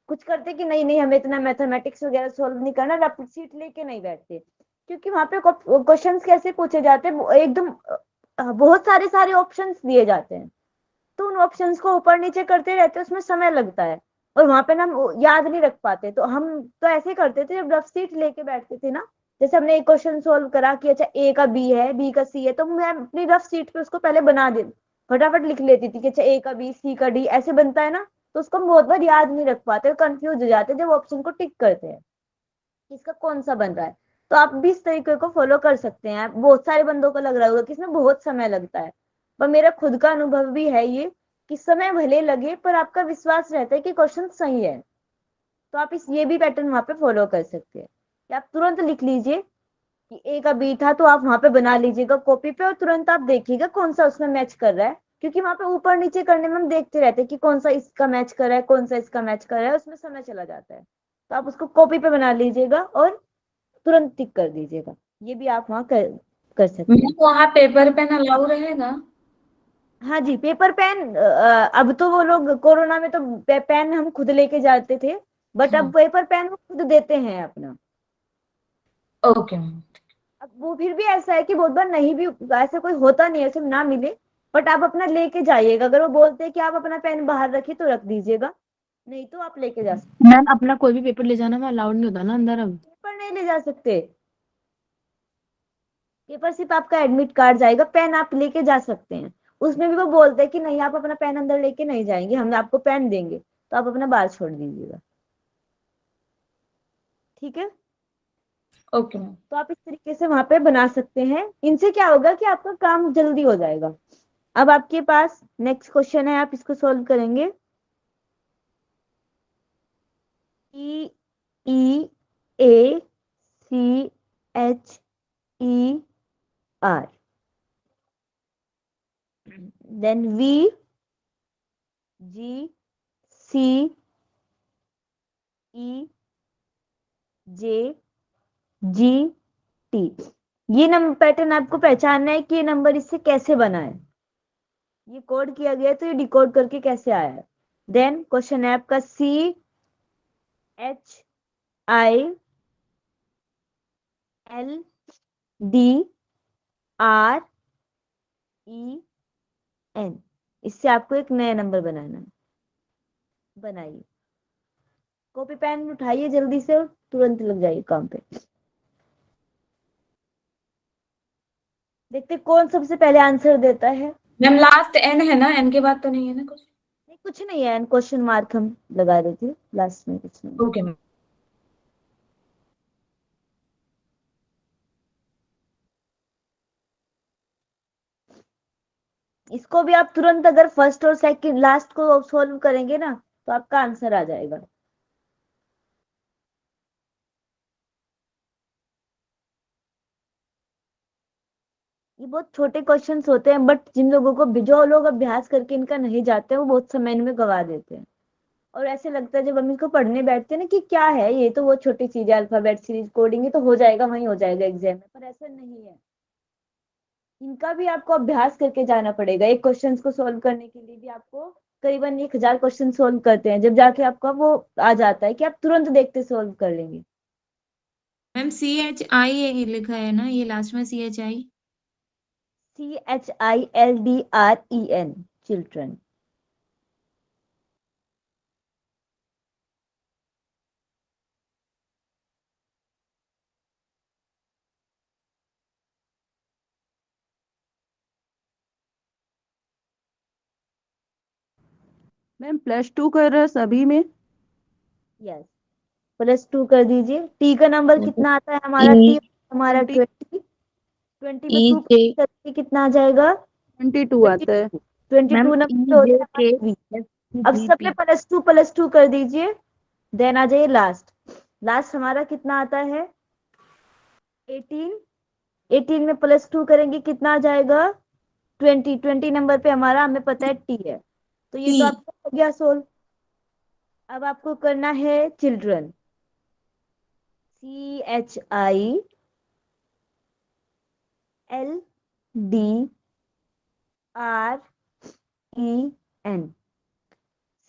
कुछ करते कि नहीं नहीं हमें इतना मैथमेटिक्स वगैरह सॉल्व नहीं करना, रफ सीट लेके नहीं बैठते। क्योंकि वहां पे क्वेश्चंस कैसे पूछे जाते हैं, एकदम बहुत सारे ऑप्शंस दिए जाते हैं, तो उन ऑप्शंस को ऊपर नीचे करते रहते हैं, उसमें समय लगता है और वहां पे ना हम याद नहीं रख पाते। तो हम तो ऐसे करते थे जब रफ सीट लेके बैठते थे ना, जैसे हमने एक क्वेश्चन सोल्व करा कि अच्छा ए का बी है, बी का सी है, तो मैं अपनी रफ सीट पे उसको पहले बना दे फटाफट लिख लेती थी कि अच्छा ए का बी, सी का डी, ऐसे बनता है ना। तो उसको हम बहुत बार याद नहीं रख पाते, कंफ्यूज हो जाते जब ऑप्शन को टिक करते हैं इसका कौन सा बन रहा है। तो आप भी इस तरीके को फॉलो कर सकते हैं। बहुत सारे बंदों को लग रहा होगा कि इसमें बहुत समय लगता है, पर मेरा खुद का अनुभव भी है ये कि समय भले लगे पर आपका विश्वास रहता है कि क्वेश्चन सही है। तो आप ये भी पैटर्न वहां पे फॉलो कर सकते हैं कि आप तुरंत लिख लीजिए कि ए का बी था, तो आप वहां पे बना लीजिएगा कॉपी पे और तुरंत आप देखिएगा कौन सा उसमें मैच कर रहा है। क्योंकि वहां पे ऊपर नीचे करने में हम देखते रहते हैं कि कौन सा इसका मैच कर रहा है, कौन सा इसका मैच कर रहा है, उसमें समय चला जाता है। तो आप उसको कॉपी पे बना लीजिएगा और तुरंत टिक कर दीजिएगा। ये भी आप वहां कर सकते हैं। वहाँ पेपर पेन अलाउ रहेगा? हाँ जी, पेपर पेन अब तो वो लोग कोरोना में तो पेन हम खुद लेके जाते थे, बट अब पेपर पेन वो खुद देते हैं अपना। Okay ma'am. अब वो फिर भी ऐसा है कि बहुत बार नहीं भी, ऐसा कोई होता नहीं है सिर्फ ना मिले, बट आप अपना लेके जाइएगा। अगर वो बोलते हैं कि आप अपना पेन बाहर रखिए तो रख दीजिएगा, नहीं तो आप लेके जा सकते। मैम अपना कोई भी पेपर ले जाना में अलाउड नहीं होता ना अंदर अब? पेपर नहीं ले जा सकते, पेपर सिर्फ आपका एडमिट कार्ड जाएगा, पेन आप लेके जा सकते हैं। उसमें भी वो बोलते हैं कि नहीं आप अपना पेन अंदर लेके नहीं जाएंगे, हम आपको पेन देंगे, तो आप अपना बाहर छोड़ दीजिएगा। ठीक है? Okay ma'am. तो आप इस तरीके से वहां पे बना सकते हैं। इनसे क्या होगा कि आपका काम जल्दी हो जाएगा। अब आपके पास नेक्स्ट क्वेश्चन है, आप इसको सॉल्व करेंगे। E E A C H E R, then V G C E J G T. ये नंबर पैटर्न आपको पहचानना है कि ये नंबर इससे कैसे बना है, ये कोड किया गया है तो ये डिकोड करके कैसे आया है। देन क्वेश्चन है आपका C H I L D R E N, इससे आपको एक नया नंबर बनाना है। बनाइए, कॉपी पेन उठाइए जल्दी से, तुरंत लग जाइए काम पे। देखते कौन सबसे पहले आंसर देता है। मैम लास्ट एन है ना, एन के बाद तो नहीं है ना कुछ? नहीं कुछ नहीं है, क्वेश्चन मार्क हम लगा देते हैं लास्ट में, कुछ नहीं। Okay ma'am. इसको भी आप तुरंत अगर फर्स्ट और सेकंड लास्ट को सॉल्व करेंगे ना तो आपका आंसर आ जाएगा। ये बहुत छोटे क्वेश्चंस होते हैं, बट जिन लोगों को, जो लोग अभ्यास करके इनका नहीं जाते हैं वो बहुत समय इनमें गवा देते हैं। और ऐसे लगता है जब हम इसको पढ़ने बैठते हैं ना कि क्या है ये, तो वो छोटी चीज है, अल्फाबेट सीरीज कोडिंग ही तो हो जाएगा, वही हो जाएगा एग्जाम में, पर ऐसा नहीं है। इनका भी आपको अभ्यास करके जाना पड़ेगा। एक क्वेश्चन को सोल्व करने के लिए भी आपको करीबन 1000 क्वेश्चन सोल्व करते हैं, जब जाके आपका वो आ जाता है कि आप तुरंत देखते सोल्व कर लेंगे। मैम CHI लिखा है ना, ये लास्ट में CHI। CHILDREN, children. मैम +2 कर रहा सभी में। यस, +2 कर दीजिए। टी का नंबर कितना आता है हमारा? ई टी हमारा 20। 20 में ई 2 जे करके कितना आ जाएगा? 22 आता है। 22 नंबर पे होता है हमारा V। अब सब में +2 कर दीजिए, देन आ जाइए लास्ट। लास्ट हमारा कितना आता है? 18। 18 में +2 करेंगे कितना आ जाएगा? 20। 20 नंबर पे हमारा, हमें पता है टी है, तो ये तो आपका हो गया सोल्व। अब आपको करना है चिल्ड्रन। CHILDREN।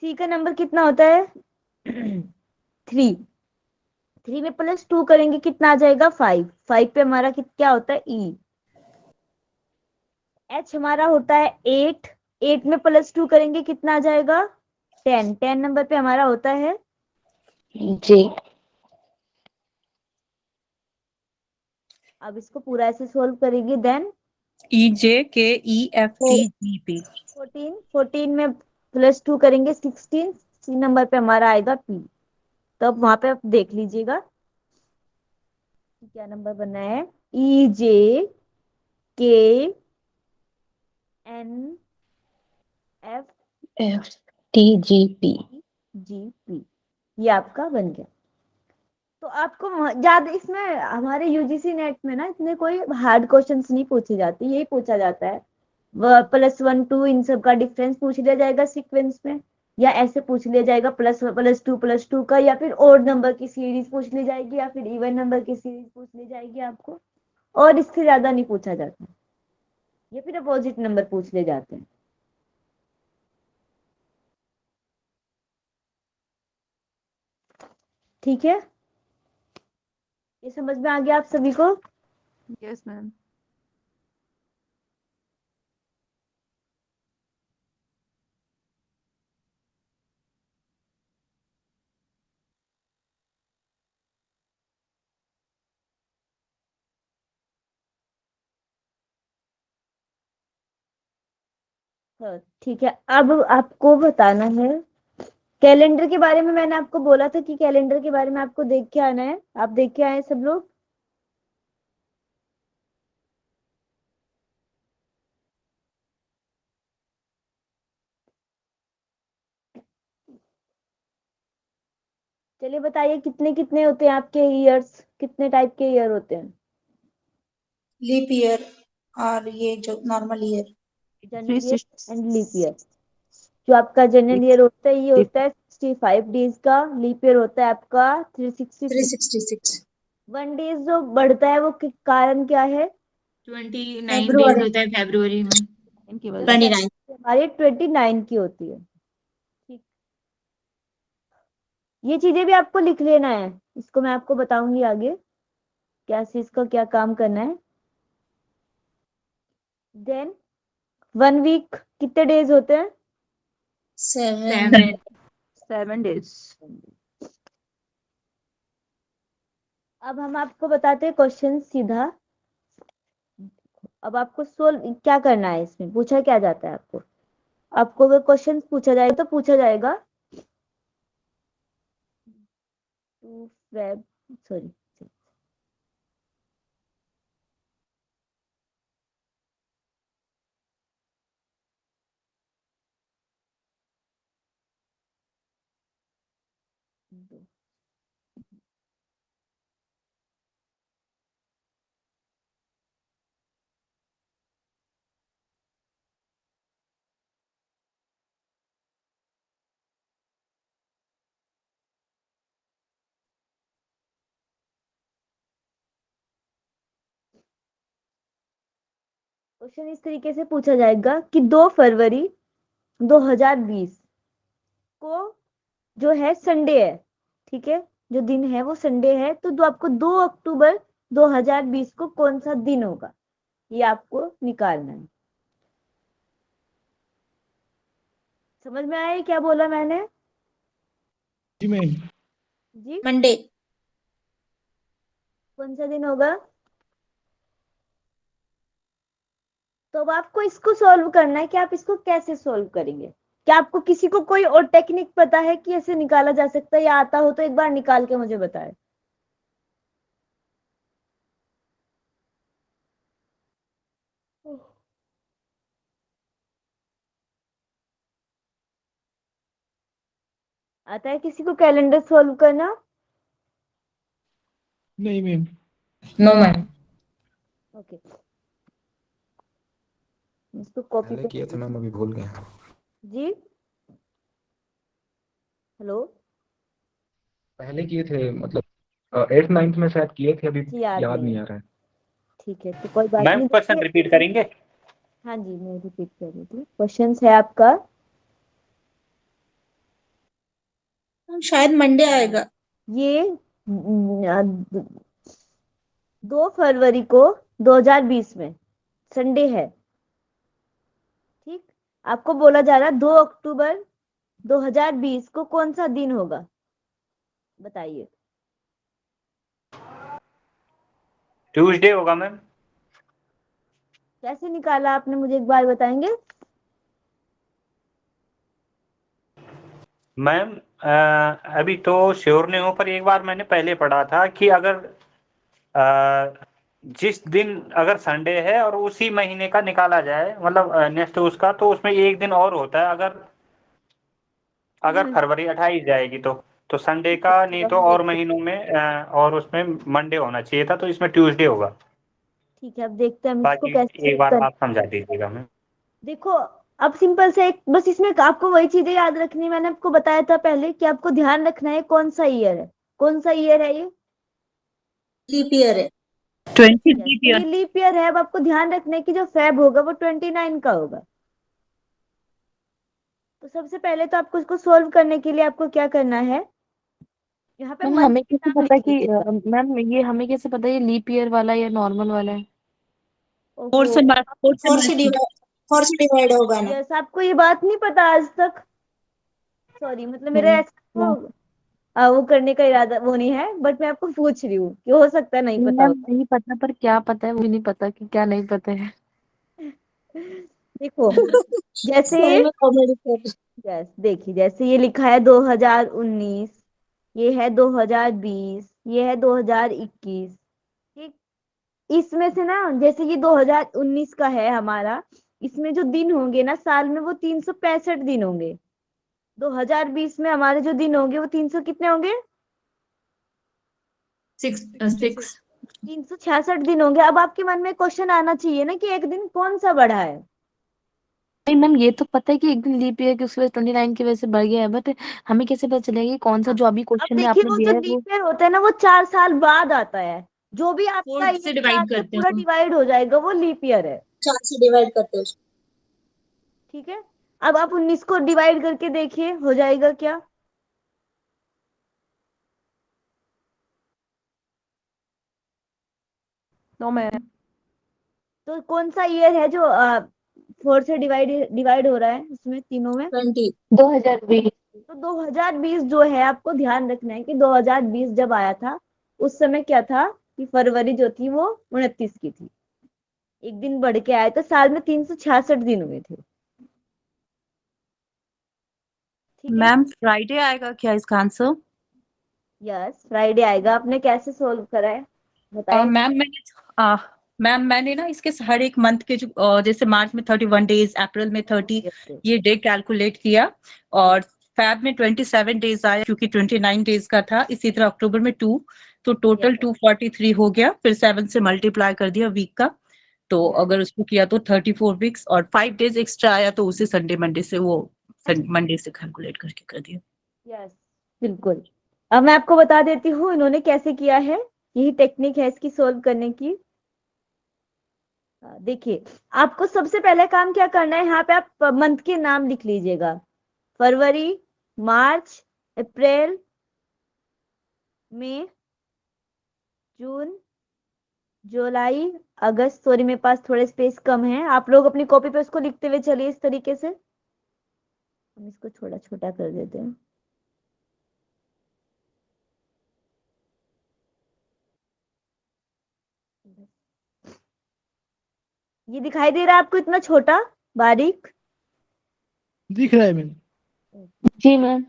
सी का नंबर कितना होता है? 3। 3 में +2 करेंगे कितना आ जाएगा? 5। 5 पे हमारा क्या होता है? ई। एच हमारा होता है 8। 8 में +2 करेंगे कितना आ जाएगा? 10। 10 नंबर पे हमारा होता है जे। अब इसको पूरा ऐसे सोल्व करेंगे, देन EJKEFCGP। 14। 14 में +2 करेंगे 16। सी नंबर पे हमारा आएगा पी। तो अब वहां पे आप देख लीजिएगा क्या नंबर बनना है। EJKNFGP, FTGP। ये आपका बन गया। तो आपको ज्यादा इसमें हमारे यूजीसी नेट में ना इतने कोई हार्ड क्वेश्चंस नहीं पूछे जाते, यही पूछा जाता है। +1 2 इन सब का डिफरेंस पूछ लिया जाएगा सीक्वेंस में, या ऐसे पूछ लिया जाएगा +2 का, या फिर ओड नंबर की सीरीज पूछ ली जाएगी, या फिर इवन नंबर की सीरीज पूछ ली जाएगी आपको। और इससे ज्यादा नहीं पूछा जाता, या फिर अपोजिट नंबर पूछ ले जाते हैं। ठीक है, ये समझ में आ गया आप सभी को? Yes ma'am. हाँ, ठीक है। अब आपको बताना है कैलेंडर के बारे में। मैंने आपको बोला था कि कैलेंडर के बारे में आपको देख के आना है। आप देख के आए सब लोग? चलिए बताइए कितने कितने होते हैं आपके ईयर्स, कितने टाइप के ईयर होते हैं? लीप ईयर और ये जो normal year. General year and leap year. जो आपका जनरल ईयर होता है ये होता है 65 डेज का, लीप ईयर होता है आपका 366। 366 1 डेज जो बढ़ता है वो कारण क्या है? 29 डेज फरवरी होता है फरवरी में। इनकी जब वजह से 29। हमारी 29 की होती है। ठीक, ये चीजें भी आपको लिख लेना है, इसको मैं आपको बताऊंगी आगे क्या से इसका क्या काम करना है। देन 1 वीक कितने डेज होते हैं? 7 7 7 डेज। अब हम आपको बताते हैं क्वेश्चन सीधा। अब आपको सोल्व क्या करना है, इसमें पूछा क्या जाता है आपको। आपको अगर क्वेश्चन पूछा जाए तो पूछा जाएगा 2 फेब सॉरी क्वेश्चन इस तरीके से पूछा जाएगा कि 2 फरवरी 2020 को जो है संडे है, ठीक है, जो दिन है वो संडे है, तो आपको 2 अक्टूबर 2020 को कौन सा दिन होगा, ये आपको निकालना है। समझ में आया क्या बोला मैंने? जी मैम। जी मंडे। कौन सा दिन होगा? तो अब आपको इसको सॉल्व करना है कि आप इसको कैसे सॉल्व करेंगे। क्या आपको किसी को कोई और टेक्निक पता है कि ऐसे निकाला जा सकता है, या आता हो तो एक बार निकाल के मुझे बताए। आता है किसी को कैलेंडर सॉल्व करना? नहीं मैम। No ma'am. ओके, इसको कॉपी पहले पे किए थे मैम, अभी भूल गए। जी हेलो, पहले किए थे, मतलब 8th 9th में शायद किए थे, अभी याद याद नहीं नहीं है। आ रहा है। ठीक है, तो कोई बात मैम नहीं। क्वेश्चन रिपीट करेंगे? हाँ जी, मैं रिपीट कर रही थी। क्वेश्चन है आपका, शायद मंडे आएगा। ये 2 फरवरी को 2020 में संडे है, ठीक। आपको बोला जा रहा है 2 अक्टूबर 2020 को कौन सा दिन होगा, बताइए। ट्यूसडे होगा मैम। कैसे निकाला आपने, मुझे एक बार बताएंगे? मैम अभी तो श्योर नहीं हूँ, पर एक बार मैंने पहले पढ़ा था कि अगर जिस दिन अगर संडे है और उसी महीने का निकाला जाए, मतलब नेक्स्ट उसका, तो उसमें एक दिन और होता है। अगर फरवरी 28 जाएगी तो संडे ठीक है, का, तो नहीं अब तो और देखते महीनों में और उसमें मंडे होना चाहिए था, तो इसमें ट्यूसडे होगा। ठीक है, अब देखते हैं हम इसको बाकी कैसे एक solve बार कर। आप समझा दीजिएगा मैम। देखो, अब सिंपल से एक बस इसमें आपको वही चीजें याद रखनी है, मैंने आपको बताया था पहले कि आपको ध्यान रखना है कौन सा ईयर है। कौन सा ईयर है ये? लीप ईयर है। 20 Yes, लीप तो ईयर। ये लीप ईयर है। अब आपको ध्यान रखना है कि जो फेब होगा वो 29 का होगा। तो सबसे पहले तो आपको इसको सोल्व करने के लिए आपको क्या करना है, यहाँ पे मैम मंथ हमें के कैसे नाम पता लिख कि लीजिएगा। मैम ये हमें कैसे पता ये लीप ईयर वाला या नॉर्मल वाला है? फोर से ओहो, फोर से डिवाइड होगा ना। यस, आपको ये बात नहीं पता आज तक? सॉरी, मतलब मेरा नहीं ऐसा वो करने का इरादा वो नहीं है, बट मैं आपको पूछ रही हूँ कि हो सकता है नहीं पता मैम हो। नहीं पता, पर क्या पता है वो भी नहीं पता कि क्या नहीं पता है। देखो, जैसे सही में कॉमेडी कर। यस देखिए, जैसे ये लिखा है 2019, ये है 2020, ये है 2021, ठीक। इसमें से ना, जैसे ये 2019 का है हमारा, इसमें जो दिन होंगे ना साल में वो 365 दिन होंगे। 2020 में हमारे जो दिन होंगे वो 300 कितने होंगे? 6 366 दिन होंगे। अब आपके मन में क्वेश्चन आना चाहिए ना कि एक दिन कौन सा बढ़ा है। नहीं मैम, ये तो पता है कि एक दिन लीप ईयर की उसकी वजह 29 की वजह से बढ़ गया है, बट हमें कैसे पता चलेगा कि कौन सा जो अभी अब क्वेश्चन में देखिए आपने वो दिया जो है वो। लीप ईयर होता है ना वो 4 साल बाद आता है। जो भी आपका 4 से ईयर डिवाइड 4 से करते हैं पूरा उसको। डिवाइड हो जाएगा वो लीप ईयर है। 4 से डिवाइड करते हैं उसको। ठीक है, अब आप 19 को डिवाइड करके देखिए हो जाएगा क्या। No ma'am. तो कौन सा ईयर है जो 4 से डिवाइड हो रहा है इसमें तीनों में। 20। 2020। तो 2020 जो है आपको ध्यान रखना है कि 2020 जब आया था उस समय क्या था कि फरवरी जो थी वो 29 की थी। एक दिन बढ़ के आया तो साल में 366 दिन हुए थे। ठीक है, मैम फ्राइडे आएगा क्या इसका आंसर? यस फ्राइडे आएगा। आपने कैसे सोल्व करा है बताएं। मैम मैंने ना इसके हर एक मंथ के जो जैसे मार्च में 31 डेज, अप्रैल में 30 ये डे कैलकुलेट किया, और फैब में 27 डेज आया क्योंकि 29 डेज का था। इसी तरह अक्टूबर में 2, तो टोटल 243 हो गया। फिर 7 से मल्टीप्लाई कर दिया वीक का, तो अगर उसको किया तो 34 वीक्स, और 5 डेज एक्स्ट्रा आया तो उसे संडे मंडे से वो मंडे से कैलकुलेट करके कर दिया। यस बिल्कुल। अब मैं आपको बता देती हूँ इन्होंने कैसे किया है। यही टेक्निक है इसकी सोल्व करने की। देखिए आपको सबसे पहले काम क्या करना है, यहाँ पे आप मंथ के नाम लिख लीजिएगा। फरवरी, मार्च, अप्रैल, मई, जून, जुलाई, अगस्त। सॉरी मेरे पास थोड़े स्पेस कम है, आप लोग अपनी कॉपी पे उसको लिखते हुए चलिए इस तरीके से। हम इसको थोड़ा छोटा कर देते हैं। ये दिखाई दे रहा है आपको इतना छोटा बारीक? दिख रहा है मैम। जी मैम।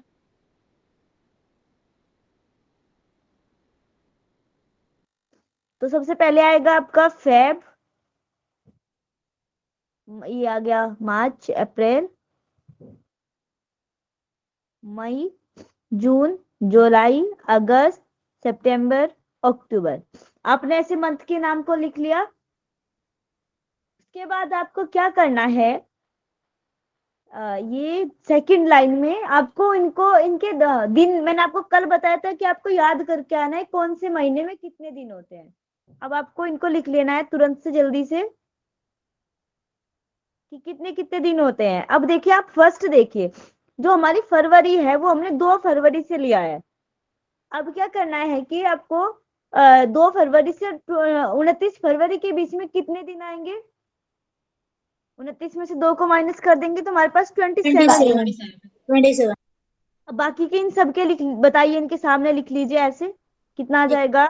तो सबसे पहले आएगा आपका फेब, ये आ गया मार्च, अप्रैल, मई, जून, जुलाई, अगस्त, सितंबर, अक्टूबर। आपने ऐसे मंथ के नाम को लिख लिया। उसके बाद आपको क्या करना है, ये सेकंड लाइन में आपको इनके दिन, मैंने आपको कल बताया था कि आपको याद करके आना है कौन से महीने में कितने दिन होते हैं। अब आपको इनको लिख लेना है तुरंत से जल्दी से कि कितने कितने दिन होते हैं। अब देखिए आप फर्स्ट देखिए, जो हमारी फरवरी है वो हमने 2 फरवरी से लिया है। अब क्या करना है कि आपको 2 फरवरी से 29 फरवरी के बीच में कितने दिन आएंगे। 29 में से 2 को माइनस कर देंगे तो हमारे पास 27। अब बाकी के इन सबके लिख बताइए, इनके सामने लिख लीजिए ऐसे कितना आ जाएगा।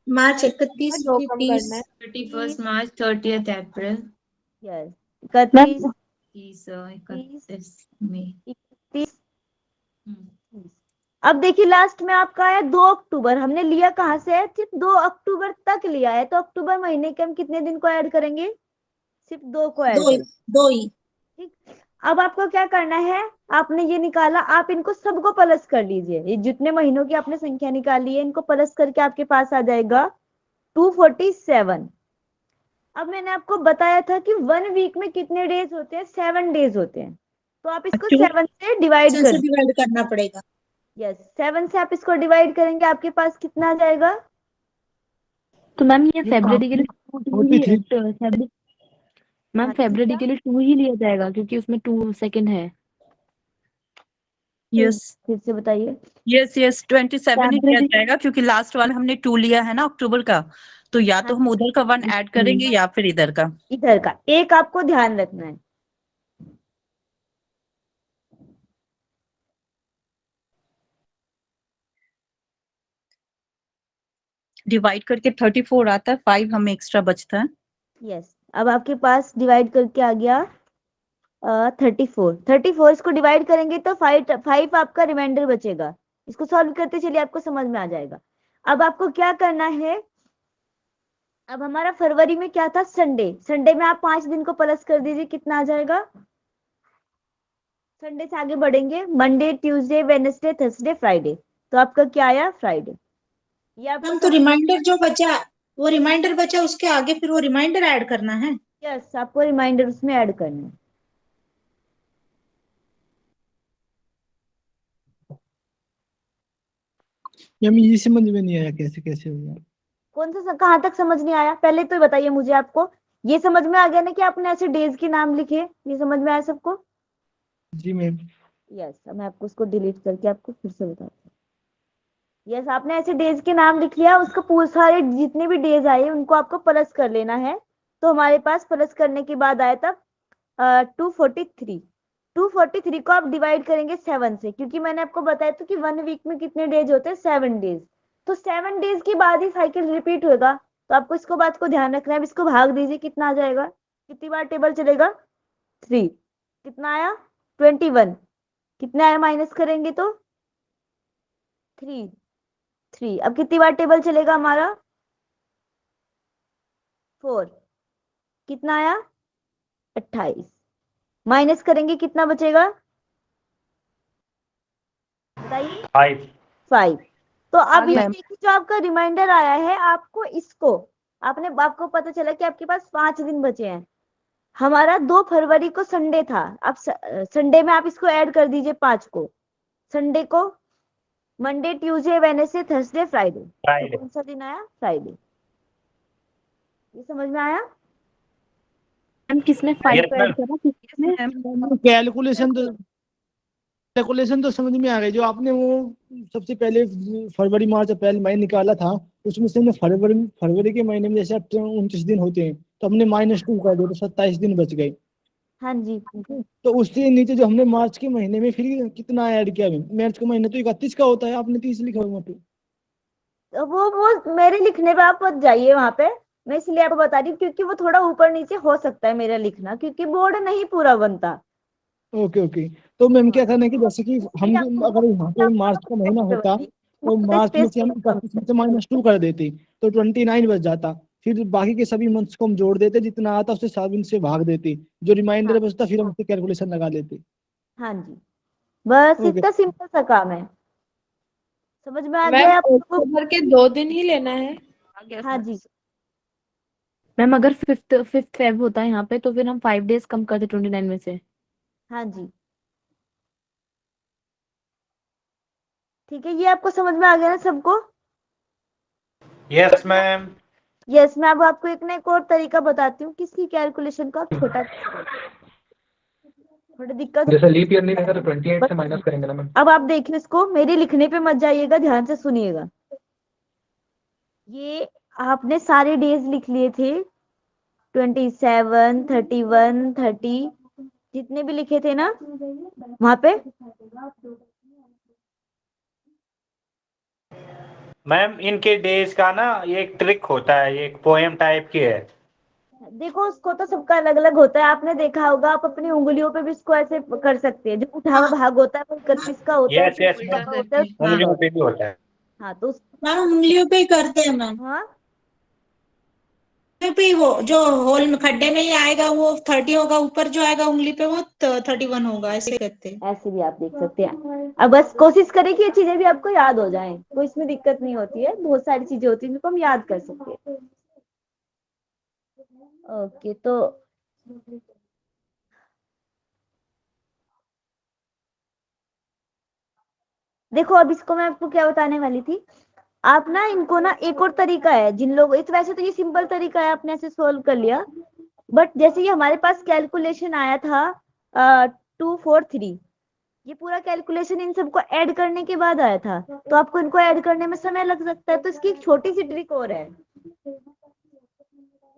मार्च 31, दो कम 30, करना है। 31 मार्च, 30 अप्रैल, यस, मैम 31, 31 मई। 31। अब देखिए लास्ट में आपका है 2 अक्टूबर। हमने लिया कहाँ से है, सिर्फ 2 अक्टूबर तक लिया है, तो अक्टूबर महीने के हम कितने दिन को ऐड करेंगे, सिर्फ 2 को ऐड करेंगे। 2 ही। ठीक, अब आपको क्या करना है, आपने ये निकाला, आप इनको सबको प्लस कर लीजिए। ये जितने महीनों की आपने संख्या निकाली है इनको प्लस करके आपके पास आ जाएगा 247। अब मैंने आपको बताया था कि 1 वीक में कितने डेज होते हैं, 7 डेज होते हैं। तो आप इसको 7 से डिवाइड कर, डिवाइड करना पड़ेगा। यस 7 से आप इसको डिवाइड करेंगे, आपके पास कितना आ जाएगा। तो मैम ये फेब्रुअरी के लिए 2 ही है, 43। मैम हाँ, फेब्रुअरी के लिए 2 ही लिया जाएगा क्योंकि उसमें 2 सेकंड है। यस फिर से बताइए। यस 27 ही लिया फेब्रुअरी जाएगा क्योंकि लास्ट वाला हमने 2 लिया है ना अक्टूबर का, तो या तो हम उधर का 1 ऐड करेंगे या फिर इधर का। इधर का एक आपको ध्यान रखना है। डिवाइड करके 34 आता है, 5 हमें एक्स्ट्रा बचता है। यस, अब आपके पास डिवाइड करके आ गया 34। इसको डिवाइड करेंगे तो 5 आपका रिमाइंडर बचेगा। इसको सॉल्व करते चलिए, आपको समझ में आ जाएगा। अब आपको क्या करना है, अब हमारा फरवरी में क्या था, संडे में आप 5 दिन को प्लस कर दीजिए, कितना आ जाएगा। संडे से आगे बढ़ेंगे, Monday, Tuesday, Wednesday, Thursday, Friday. तो आपका क्या आया, फ्राइडे। ये आपको मैम तो रिमाइंडर जो बचा, वो रिमाइंडर बचा उसके आगे फिर वो रिमाइंडर ऐड करना है। यस, आपको रिमाइंडर उसमें ऐड करना है। मैम ये समझ में नहीं आया कैसे कैसे होगा। कौन सा, कहाँ तक समझ नहीं आया, पहले तो बताइए मुझे। आपको ये समझ में आ गया ना कि आपने ऐसे डेज के नाम लिखे, ये समझ में आया सबको? जी मैम। यस, मैं आपको उसको डिलीट करके आपको फिर से बताती हूँ। यस, आपने ऐसे डेज के नाम लिख लिया, उसका पूरे सारे जितने भी डेज आए उनको आपको प्लस कर लेना है। तो हमारे पास प्लस करने के बाद आया तब 243। 243 को आप डिवाइड करेंगे 7 से, क्योंकि मैंने आपको बताया था कि 1 वीक में कितने डेज होते हैं, 7 डेज। तो 7 डेज के बाद ही साइकिल रिपीट होगा। तो आपको इसको बात को ध्यान रखना है। अब इसको भाग दीजिए, कितना आ जाएगा, कितनी बार टेबल चलेगा, 3। कितना आया, 21। कितना आया माइनस करेंगे तो 3। 3। अब कितनी बार टेबल चलेगा हमारा, 4। कितना आया, 28। माइनस करेंगे कितना बचेगा, बताइए, 5। 5। तो अब ये मैम देखिए, जो आपका रिमाइंडर आया है, आपको इसको आपको पता चला कि आपके पास 5 दिन बचे हैं। हमारा 2 फरवरी को संडे था। अब संडे में आप इसको ऐड कर दीजिए 5 को। संडे को Monday, Tuesday, Wednesday, Thursday, Friday. तो फ्राइडे। कौन सा दिन आया, फ्राइडे। ये समझ में आया? मैम किसमें 5 यस को मैम। ऐड करा, किसमें? कैलकुलेशन तो समझ में आ गई। जो आपने वो सबसे पहले फरवरी मार्च अप्रैल मई निकाला था, उसमें से हमने फरवरी फरवरी के महीने में जैसे 29 दिन होते हैं, तो हमने -2 कर दिया, तो 27 दिन बच गए। हाँ जी। तो उससे नीचे जो हमने मार्च के महीने में फिर कितना ऐड किया, मार्च का महीना तो 31 का होता है, आपने 30 लिखा हुआ तो। तो वो मेरे लिखने पे आप मत जाइए वहां पे। मैं इसलिए आपको बता रही हूँ क्योंकि वो थोड़ा ऊपर नीचे हो सकता है मेरा लिखना, क्योंकि बोर्ड नहीं पूरा बनता। Okay okay. तो मैम क्या हाँ, करना है कि जैसे कि हम अगर यहाँ पे मार्च का महीना होता, तो मार्च में से हम 31 में से -2 कर देते, तो 29 बच जाता। फिर बाकी के सभी मंथ्स को हम जोड़ देते, जितना आता उससे 7 से भाग देते, जो रिमाइंडर हाँ, बचता फिर हम उससे कैलकुलेशन लगा लेते। हाँ जी, बस ओके। इतना सिंपल सा काम है। समझ में आ मैम गया आप लोगों अक्टूबर के 2 दिन ही लेना है। को? हाँ जी, मैम अगर फिफ्थ फेब होता है यहाँ पे, तो फिर हम 5 डेज कम करते 29 में से। हाँ जी, ठीक है। ये आपको समझ में आ गया ना सबको? Yes ma'am. यस, मैं अब आपको एक और तरीका बताती हूँ किसकी कैलकुलेशन को आप छोटा थोड़ा दिक्कत जैसे लीप ईयर नहीं रहेगा तो 28 से माइनस करेंगे ना मैम। अब आप देखिए, इसको मेरे लिखने पे मत जाइएगा, ध्यान से सुनिएगा। ये आपने सारे डेज लिख लिए थे, 27, 31, 30, जितने भी लिखे थे ना वहां पे। मैम इनके डेज का ना ये एक ट्रिक होता है, ये एक पोएम टाइप की है। देखो, उसको तो सबका अलग अलग होता है, आपने देखा होगा। आप अपनी उंगलियों पे भी इसको ऐसे कर सकते हैं। जो उठा हुआ भाग होता है वो 31 का होता है, यस जो यस उल्टा मैम, का होता है उंगलियों पे भी होता है। हाँ, तो मैम उंगलियों पे ही करते हैं मैम। हाँ, उंगलियों पे ही, वो जो होल में खड्डे में ही आएगा वो 30 होगा, ऊपर जो आएगा उंगली पे वो 31 होगा, ऐसे करते हैं। ऐसे भी आप देख सकते हैं। अब बस कोशिश करें कि ये चीजें भी आपको याद हो जाएं, कोई इसमें दिक्कत नहीं होती है। बहुत सारी चीजें होती हैं जिनको हम याद कर सकते हैं। ओके, तो देखो, अब इसको मैं आपको क्या बताने वाली थी। आप ना इनको ना, एक और तरीका है जिन लोगों, इस वैसे तो ये सिंपल तरीका है, आपने ऐसे सोल्व कर लिया। बट जैसे ये हमारे पास कैलकुलेशन आया था 243, ये पूरा कैलकुलेशन इन सबको ऐड करने के बाद आया था, तो आपको इनको ऐड करने में समय लग सकता है। तो इसकी एक छोटी सी ट्रिक और है,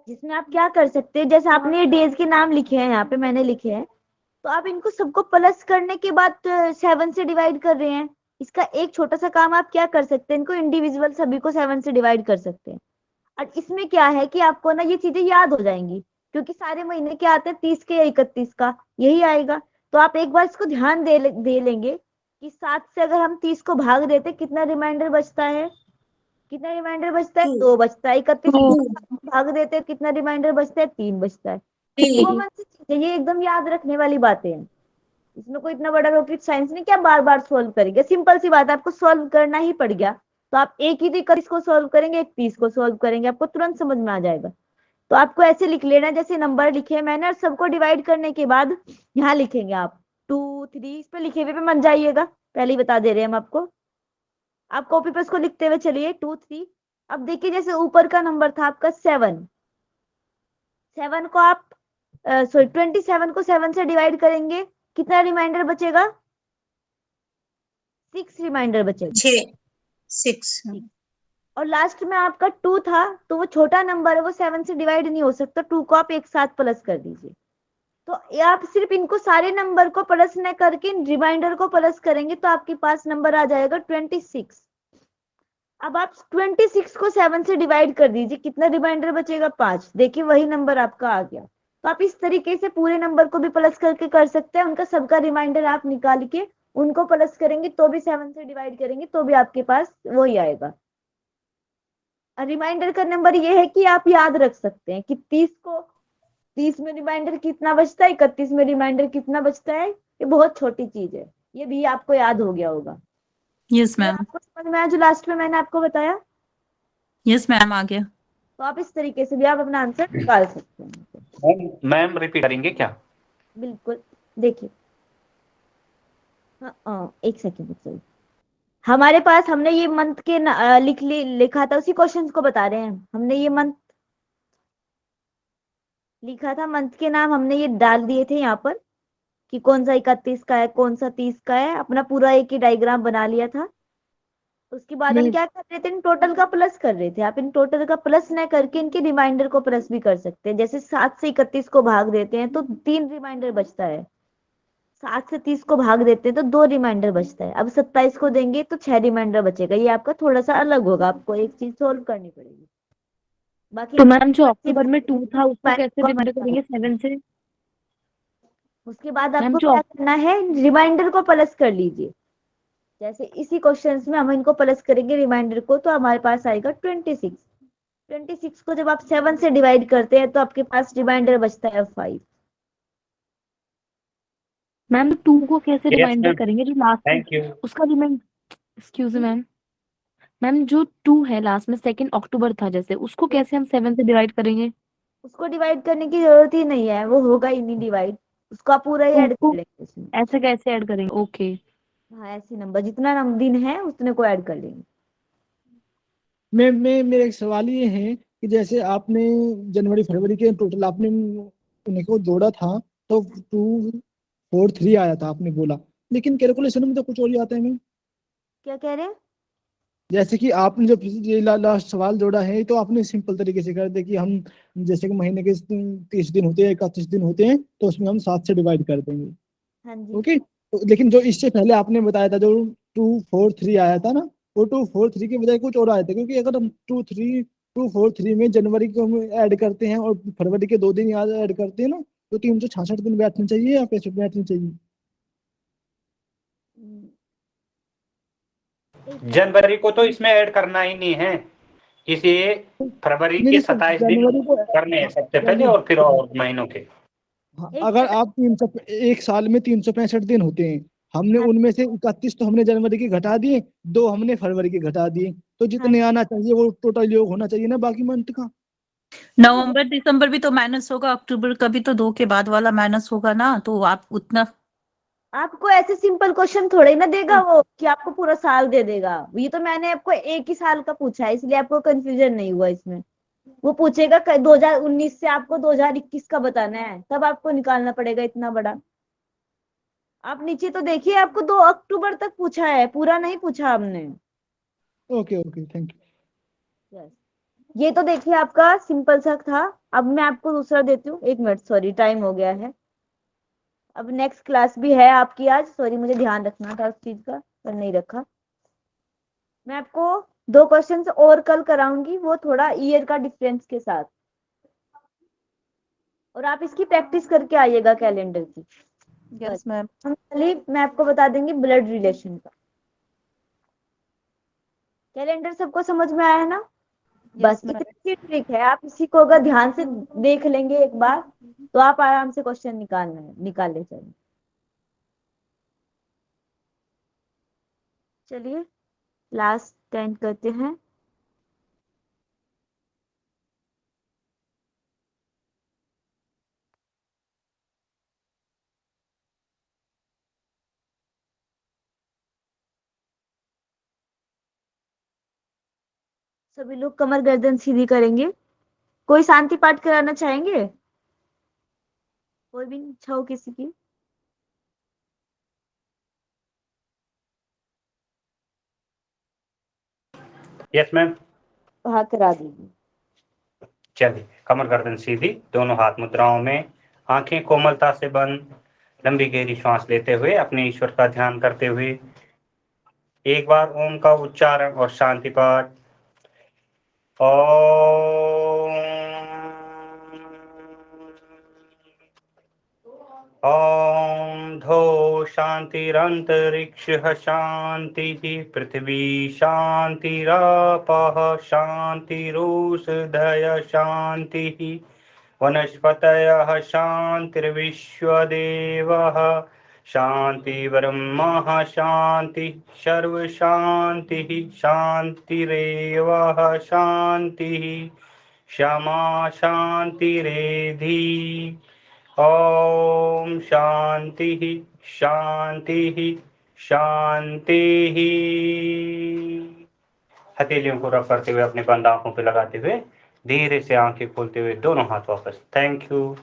जिसमें आप क्या कर सकते हैं। जैसे आपने ये डेज के नाम लिखे हैं, यहाँ पे मैंने लिखे हैं, तो आप इनको सबको प्लस करने के बाद 7 से डिवाइड कर रहे हैं। इसका एक छोटा सा काम आप क्या कर सकते हैं, इनको इंडिविजुअल सभी को 7 से डिवाइड कर सकते हैं। और इसमें क्या है कि आपको ना ये चीजें याद हो जाएंगी, क्योंकि सारे महीने क्या आते हैं, 30 के या 31 का, यही आएगा। तो आप एक बार इसको ध्यान दे लेंगे कि 7 से अगर हम 30 को भाग देते, कितना रिमाइंडर बचता है, कितना रिमाइंडर बचता है, 2 बचता है। 31 को भाग देते कितना रिमाइंडर बचता है, 3 बचता है। कॉमन सी चीज है ये, एकदम याद रखने वाली बातें हैं। इसमें कोई इतना बड़ा रॉकेट साइंस नहीं कि आप बार बार सोल्व करेंगे। सिंपल सी बात है, आपको सोल्व करना ही पड़ गया, तो आप एक ही 31 को सॉल्व करेंगे, एक 30 को सॉल्व करेंगे, आपको तुरंत समझ में आ जाएगा। तो आपको ऐसे लिख लेना जैसे नंबर लिखे हैं मैंने, और सबको डिवाइड करने के बाद यहाँ लिखेंगे आप 2 3, इस पे लिखे हुए पे मन जाइएगा, पहले ही बता दे रहे हैं हम आपको। आप कॉपी पे इसको लिखते हुए चलिए 2 3। अब देखिए जैसे ऊपर का नंबर था आपका 7, 7 को आप सॉरी 27 को 7 से डिवाइड करेंगे, कितना रिमाइंडर बचेगा? 6 रिमाइंडर बचेगा। 6। और लास्ट में आपका 2 था, तो वो छोटा नंबर है, वो 7 से डिवाइड नहीं हो सकता, 2 को आप एक साथ प्लस कर दीजिए। तो ये आप सिर्फ इनको सारे नंबर को प्लस न करके रिमाइंडर को प्लस करेंगे तो आपके पास नंबर आ जाएगा 26। अब आप 26 को 7 से डिवाइड कर दीजिए, कितना रिमाइंडर बचेगा? 5। देखिए वही नंबर आपका आ गया। तो आप इस तरीके से पूरे नंबर को भी प्लस करके कर सकते हैं, उनका सबका रिमाइंडर आप निकाल के उनको प्लस करेंगे तो भी 7 से डिवाइड करेंगे तो भी आपके पास वही आएगा। रिमाइंडर का नंबर ये है कि आप याद रख सकते हैं कि 30 में रिमाइंडर कितना बचता है, 31 में रिमाइंडर कितना बचता है। ये बहुत छोटी चीज है, ये भी आपको याद हो गया होगा। यस ये मैम। आपको समझ में आया जो लास्ट में मैंने आपको बताया? यस मैम, आ गया। तो आप इस तरीके से भी आप अपना आंसर निकाल सकते हैं। मैम रिपीट करेंगे क्या? बिल्कुल, देखिए एक सेकेंड सही, हमारे पास हमने ये मंथ के लिखा था, उसी क्वेश्चंस को बता रहे हैं। हमने ये मंथ लिखा था, मंथ के नाम हमने ये डाल दिए थे यहाँ पर कि कौन सा 31 का है, कौन सा 30 का है, अपना पूरा एक ही डायग्राम बना लिया था। उसके बाद हम नहीं क्या कर रहे थे, इन टोटल का प्लस कर रहे थे। आप इन टोटल का प्लस न करके इनके रिमाइंडर को प्लस भी कर सकते हैं। जैसे 7 से 31 को भाग देते हैं तो 3 रिमाइंडर बचता है, 7 से 30 को भाग देते हैं तो 2 रिमाइंडर बचता है। अब 27 को देंगे तो 6 रिमाइंडर बचेगा। ये आपका थोड़ा सा अलग होगा, आपको एक चीज सोल्व करनी पड़ेगी। बाकी तो मैम जो अक्टूबर में 2 था उसको कैसे डिवाइड करेंगे 7 से? उसके बाद मैम आपको जो क्या करना है, रिमाइंडर को प्लस कर लीजिए। जैसे इसी क्वेश्चंस में हम इनको प्लस करेंगे रिमाइंडर को तो हमारे पास आएगा 26। 26 को जब आप 7 से डिवाइड करते हैं तो आपके पास रिमाइंडर बचता है 5। मैम 2 को कैसे यस रिमाइंडर मैम, करेंगे जो लास्ट में थैंक यू। उसका रिमाइंड एक्सक्यूज मैम, मैम जो 2 है लास्ट में 2 अक्टूबर था, जैसे उसको कैसे हम 7 से डिवाइड करेंगे? उसको डिवाइड करने की जरूरत ही नहीं है, वो होगा ही नहीं डिवाइड, उसको आप पूरा ही तो ऐड उसको कर लेंगे उसमें। ऐसे कैसे ऐड करेंगे? ओके हाँ ऐसे नंबर जितना दिन है उतने को ऐड कर लेंगे। मैं मेरा एक सवाल ये है कि जैसे आपने जनवरी फरवरी के टोटल आपने उन्हीं को जोड़ा था तो 243 आया था आपने बोला, लेकिन कैलकुलेशन में तो कुछ और ही आता है मैम। क्या कह रहे हैं? जैसे कि आपने जो ये लास्ट सवाल जोड़ा है तो आपने सिंपल तरीके से कर दिया कि हम जैसे कि महीने के 30 दिन होते हैं, 31 दिन होते हैं, तो उसमें हम 7 से डिवाइड कर देंगे। हाँ जी। ओके, तो लेकिन जो इससे पहले आपने बताया था जो 243 आया था ना, वो 243 की बजाय कुछ और आया था, क्योंकि अगर हम 243 में जनवरी को हम ऐड करते हैं और फरवरी के 2 दिन याद ऐड करते हैं ना, तो 366 दिन बैठने चाहिए या 65 बैठने चाहिए? जनवरी को तो इसमें ऐड करना ही नहीं है, इसलिए फरवरी नहीं के नहीं, तो 27 दिन जनवरी को करने हैं सबसे पहले जनवरी और फिर और महीनों के। हाँ, अगर आप 300 एक साल में 365 दिन होते हैं, हमने हाँ उनमें से 31 तो हमने जनवरी के घटा दिए, 2 हमने फरवरी के घटा दिए, तो जितने हाँ आना चाहिए वो टोटल योग होना चाहिए ना बाकी मंथ का। नवंबर दिसंबर भी तो माइनस होगा, अक्टूबर का भी तो 2 के बाद वाला माइनस होगा ना, तो आप उतना। आपको ऐसे सिंपल क्वेश्चन थोड़े ही ना देगा वो कि आपको पूरा साल दे देगा। ये तो मैंने आपको एक ही साल का पूछा है, इसलिए आपको कंफ्यूजन नहीं हुआ इसमें। वो पूछेगा 2019 से आपको 2021 का बताना है, तब आपको निकालना पड़ेगा इतना बड़ा। आप नीचे तो देखिए, आपको 2 अक्टूबर तक पूछा है, पूरा नहीं पूछा हमने। Okay okay, thank you. Yes, ये तो देखिए आपका सिंपल सा था। अब मैं आपको दूसरा देती हूँ, 1 मिनट, सॉरी टाइम हो गया है। अब नेक्स्ट क्लास भी है आपकी आज, सॉरी मुझे ध्यान रखना था उस चीज का पर नहीं रखा। मैं आपको 2 क्वेश्चंस और कल कराऊंगी, वो थोड़ा ईयर का डिफरेंस के साथ, और आप इसकी प्रैक्टिस करके आइएगा कैलेंडर की। Yes ma'am. हम खाली मैं आपको बता देंगे ब्लड रिलेशन का। कैलेंडर सबको समझ में आया है ना? बस यस मैम। इतनी सी ट्रिक है, आप इसी को अगर ध्यान से देख लेंगे एक बार तो आप आराम से क्वेश्चन निकाल ले चलिए। लास्ट 10 करते हैं। सभी लोग कमर गर्दन सीधी करेंगे। कोई शांति पाठ कराना चाहेंगे? कोई भी इच्छा हो किसी की? Yes ma'am. हाँ, करा दीजिए। चलिए, कमर गर्दन सीधी, दोनों हाथ मुद्राओं में, आंखें कोमलता से बंद, लंबी गहरी श्वास लेते हुए अपने ईश्वर का ध्यान करते हुए एक बार ओम का उच्चारण और शांति पाठ। ओम धो शांतिरंतरिक्षः शांतिः पृथ्वी शांतिरापः शांतिरोषधय शांतिः वनस्पतयः शांतिर्विश्वदेवः शांतिर्ब्रह्म शांति सर्वशांतिः शांतिरेवः शांतिः क्षमा शांतिरेधि। ओम शांतिः शांतिः शांतिः। हथेलियों को रब करते हुए अपने बंद आंखों पे लगाते हुए धीरे से आंखें खोलते हुए दोनों हाथ वापस। Thank you.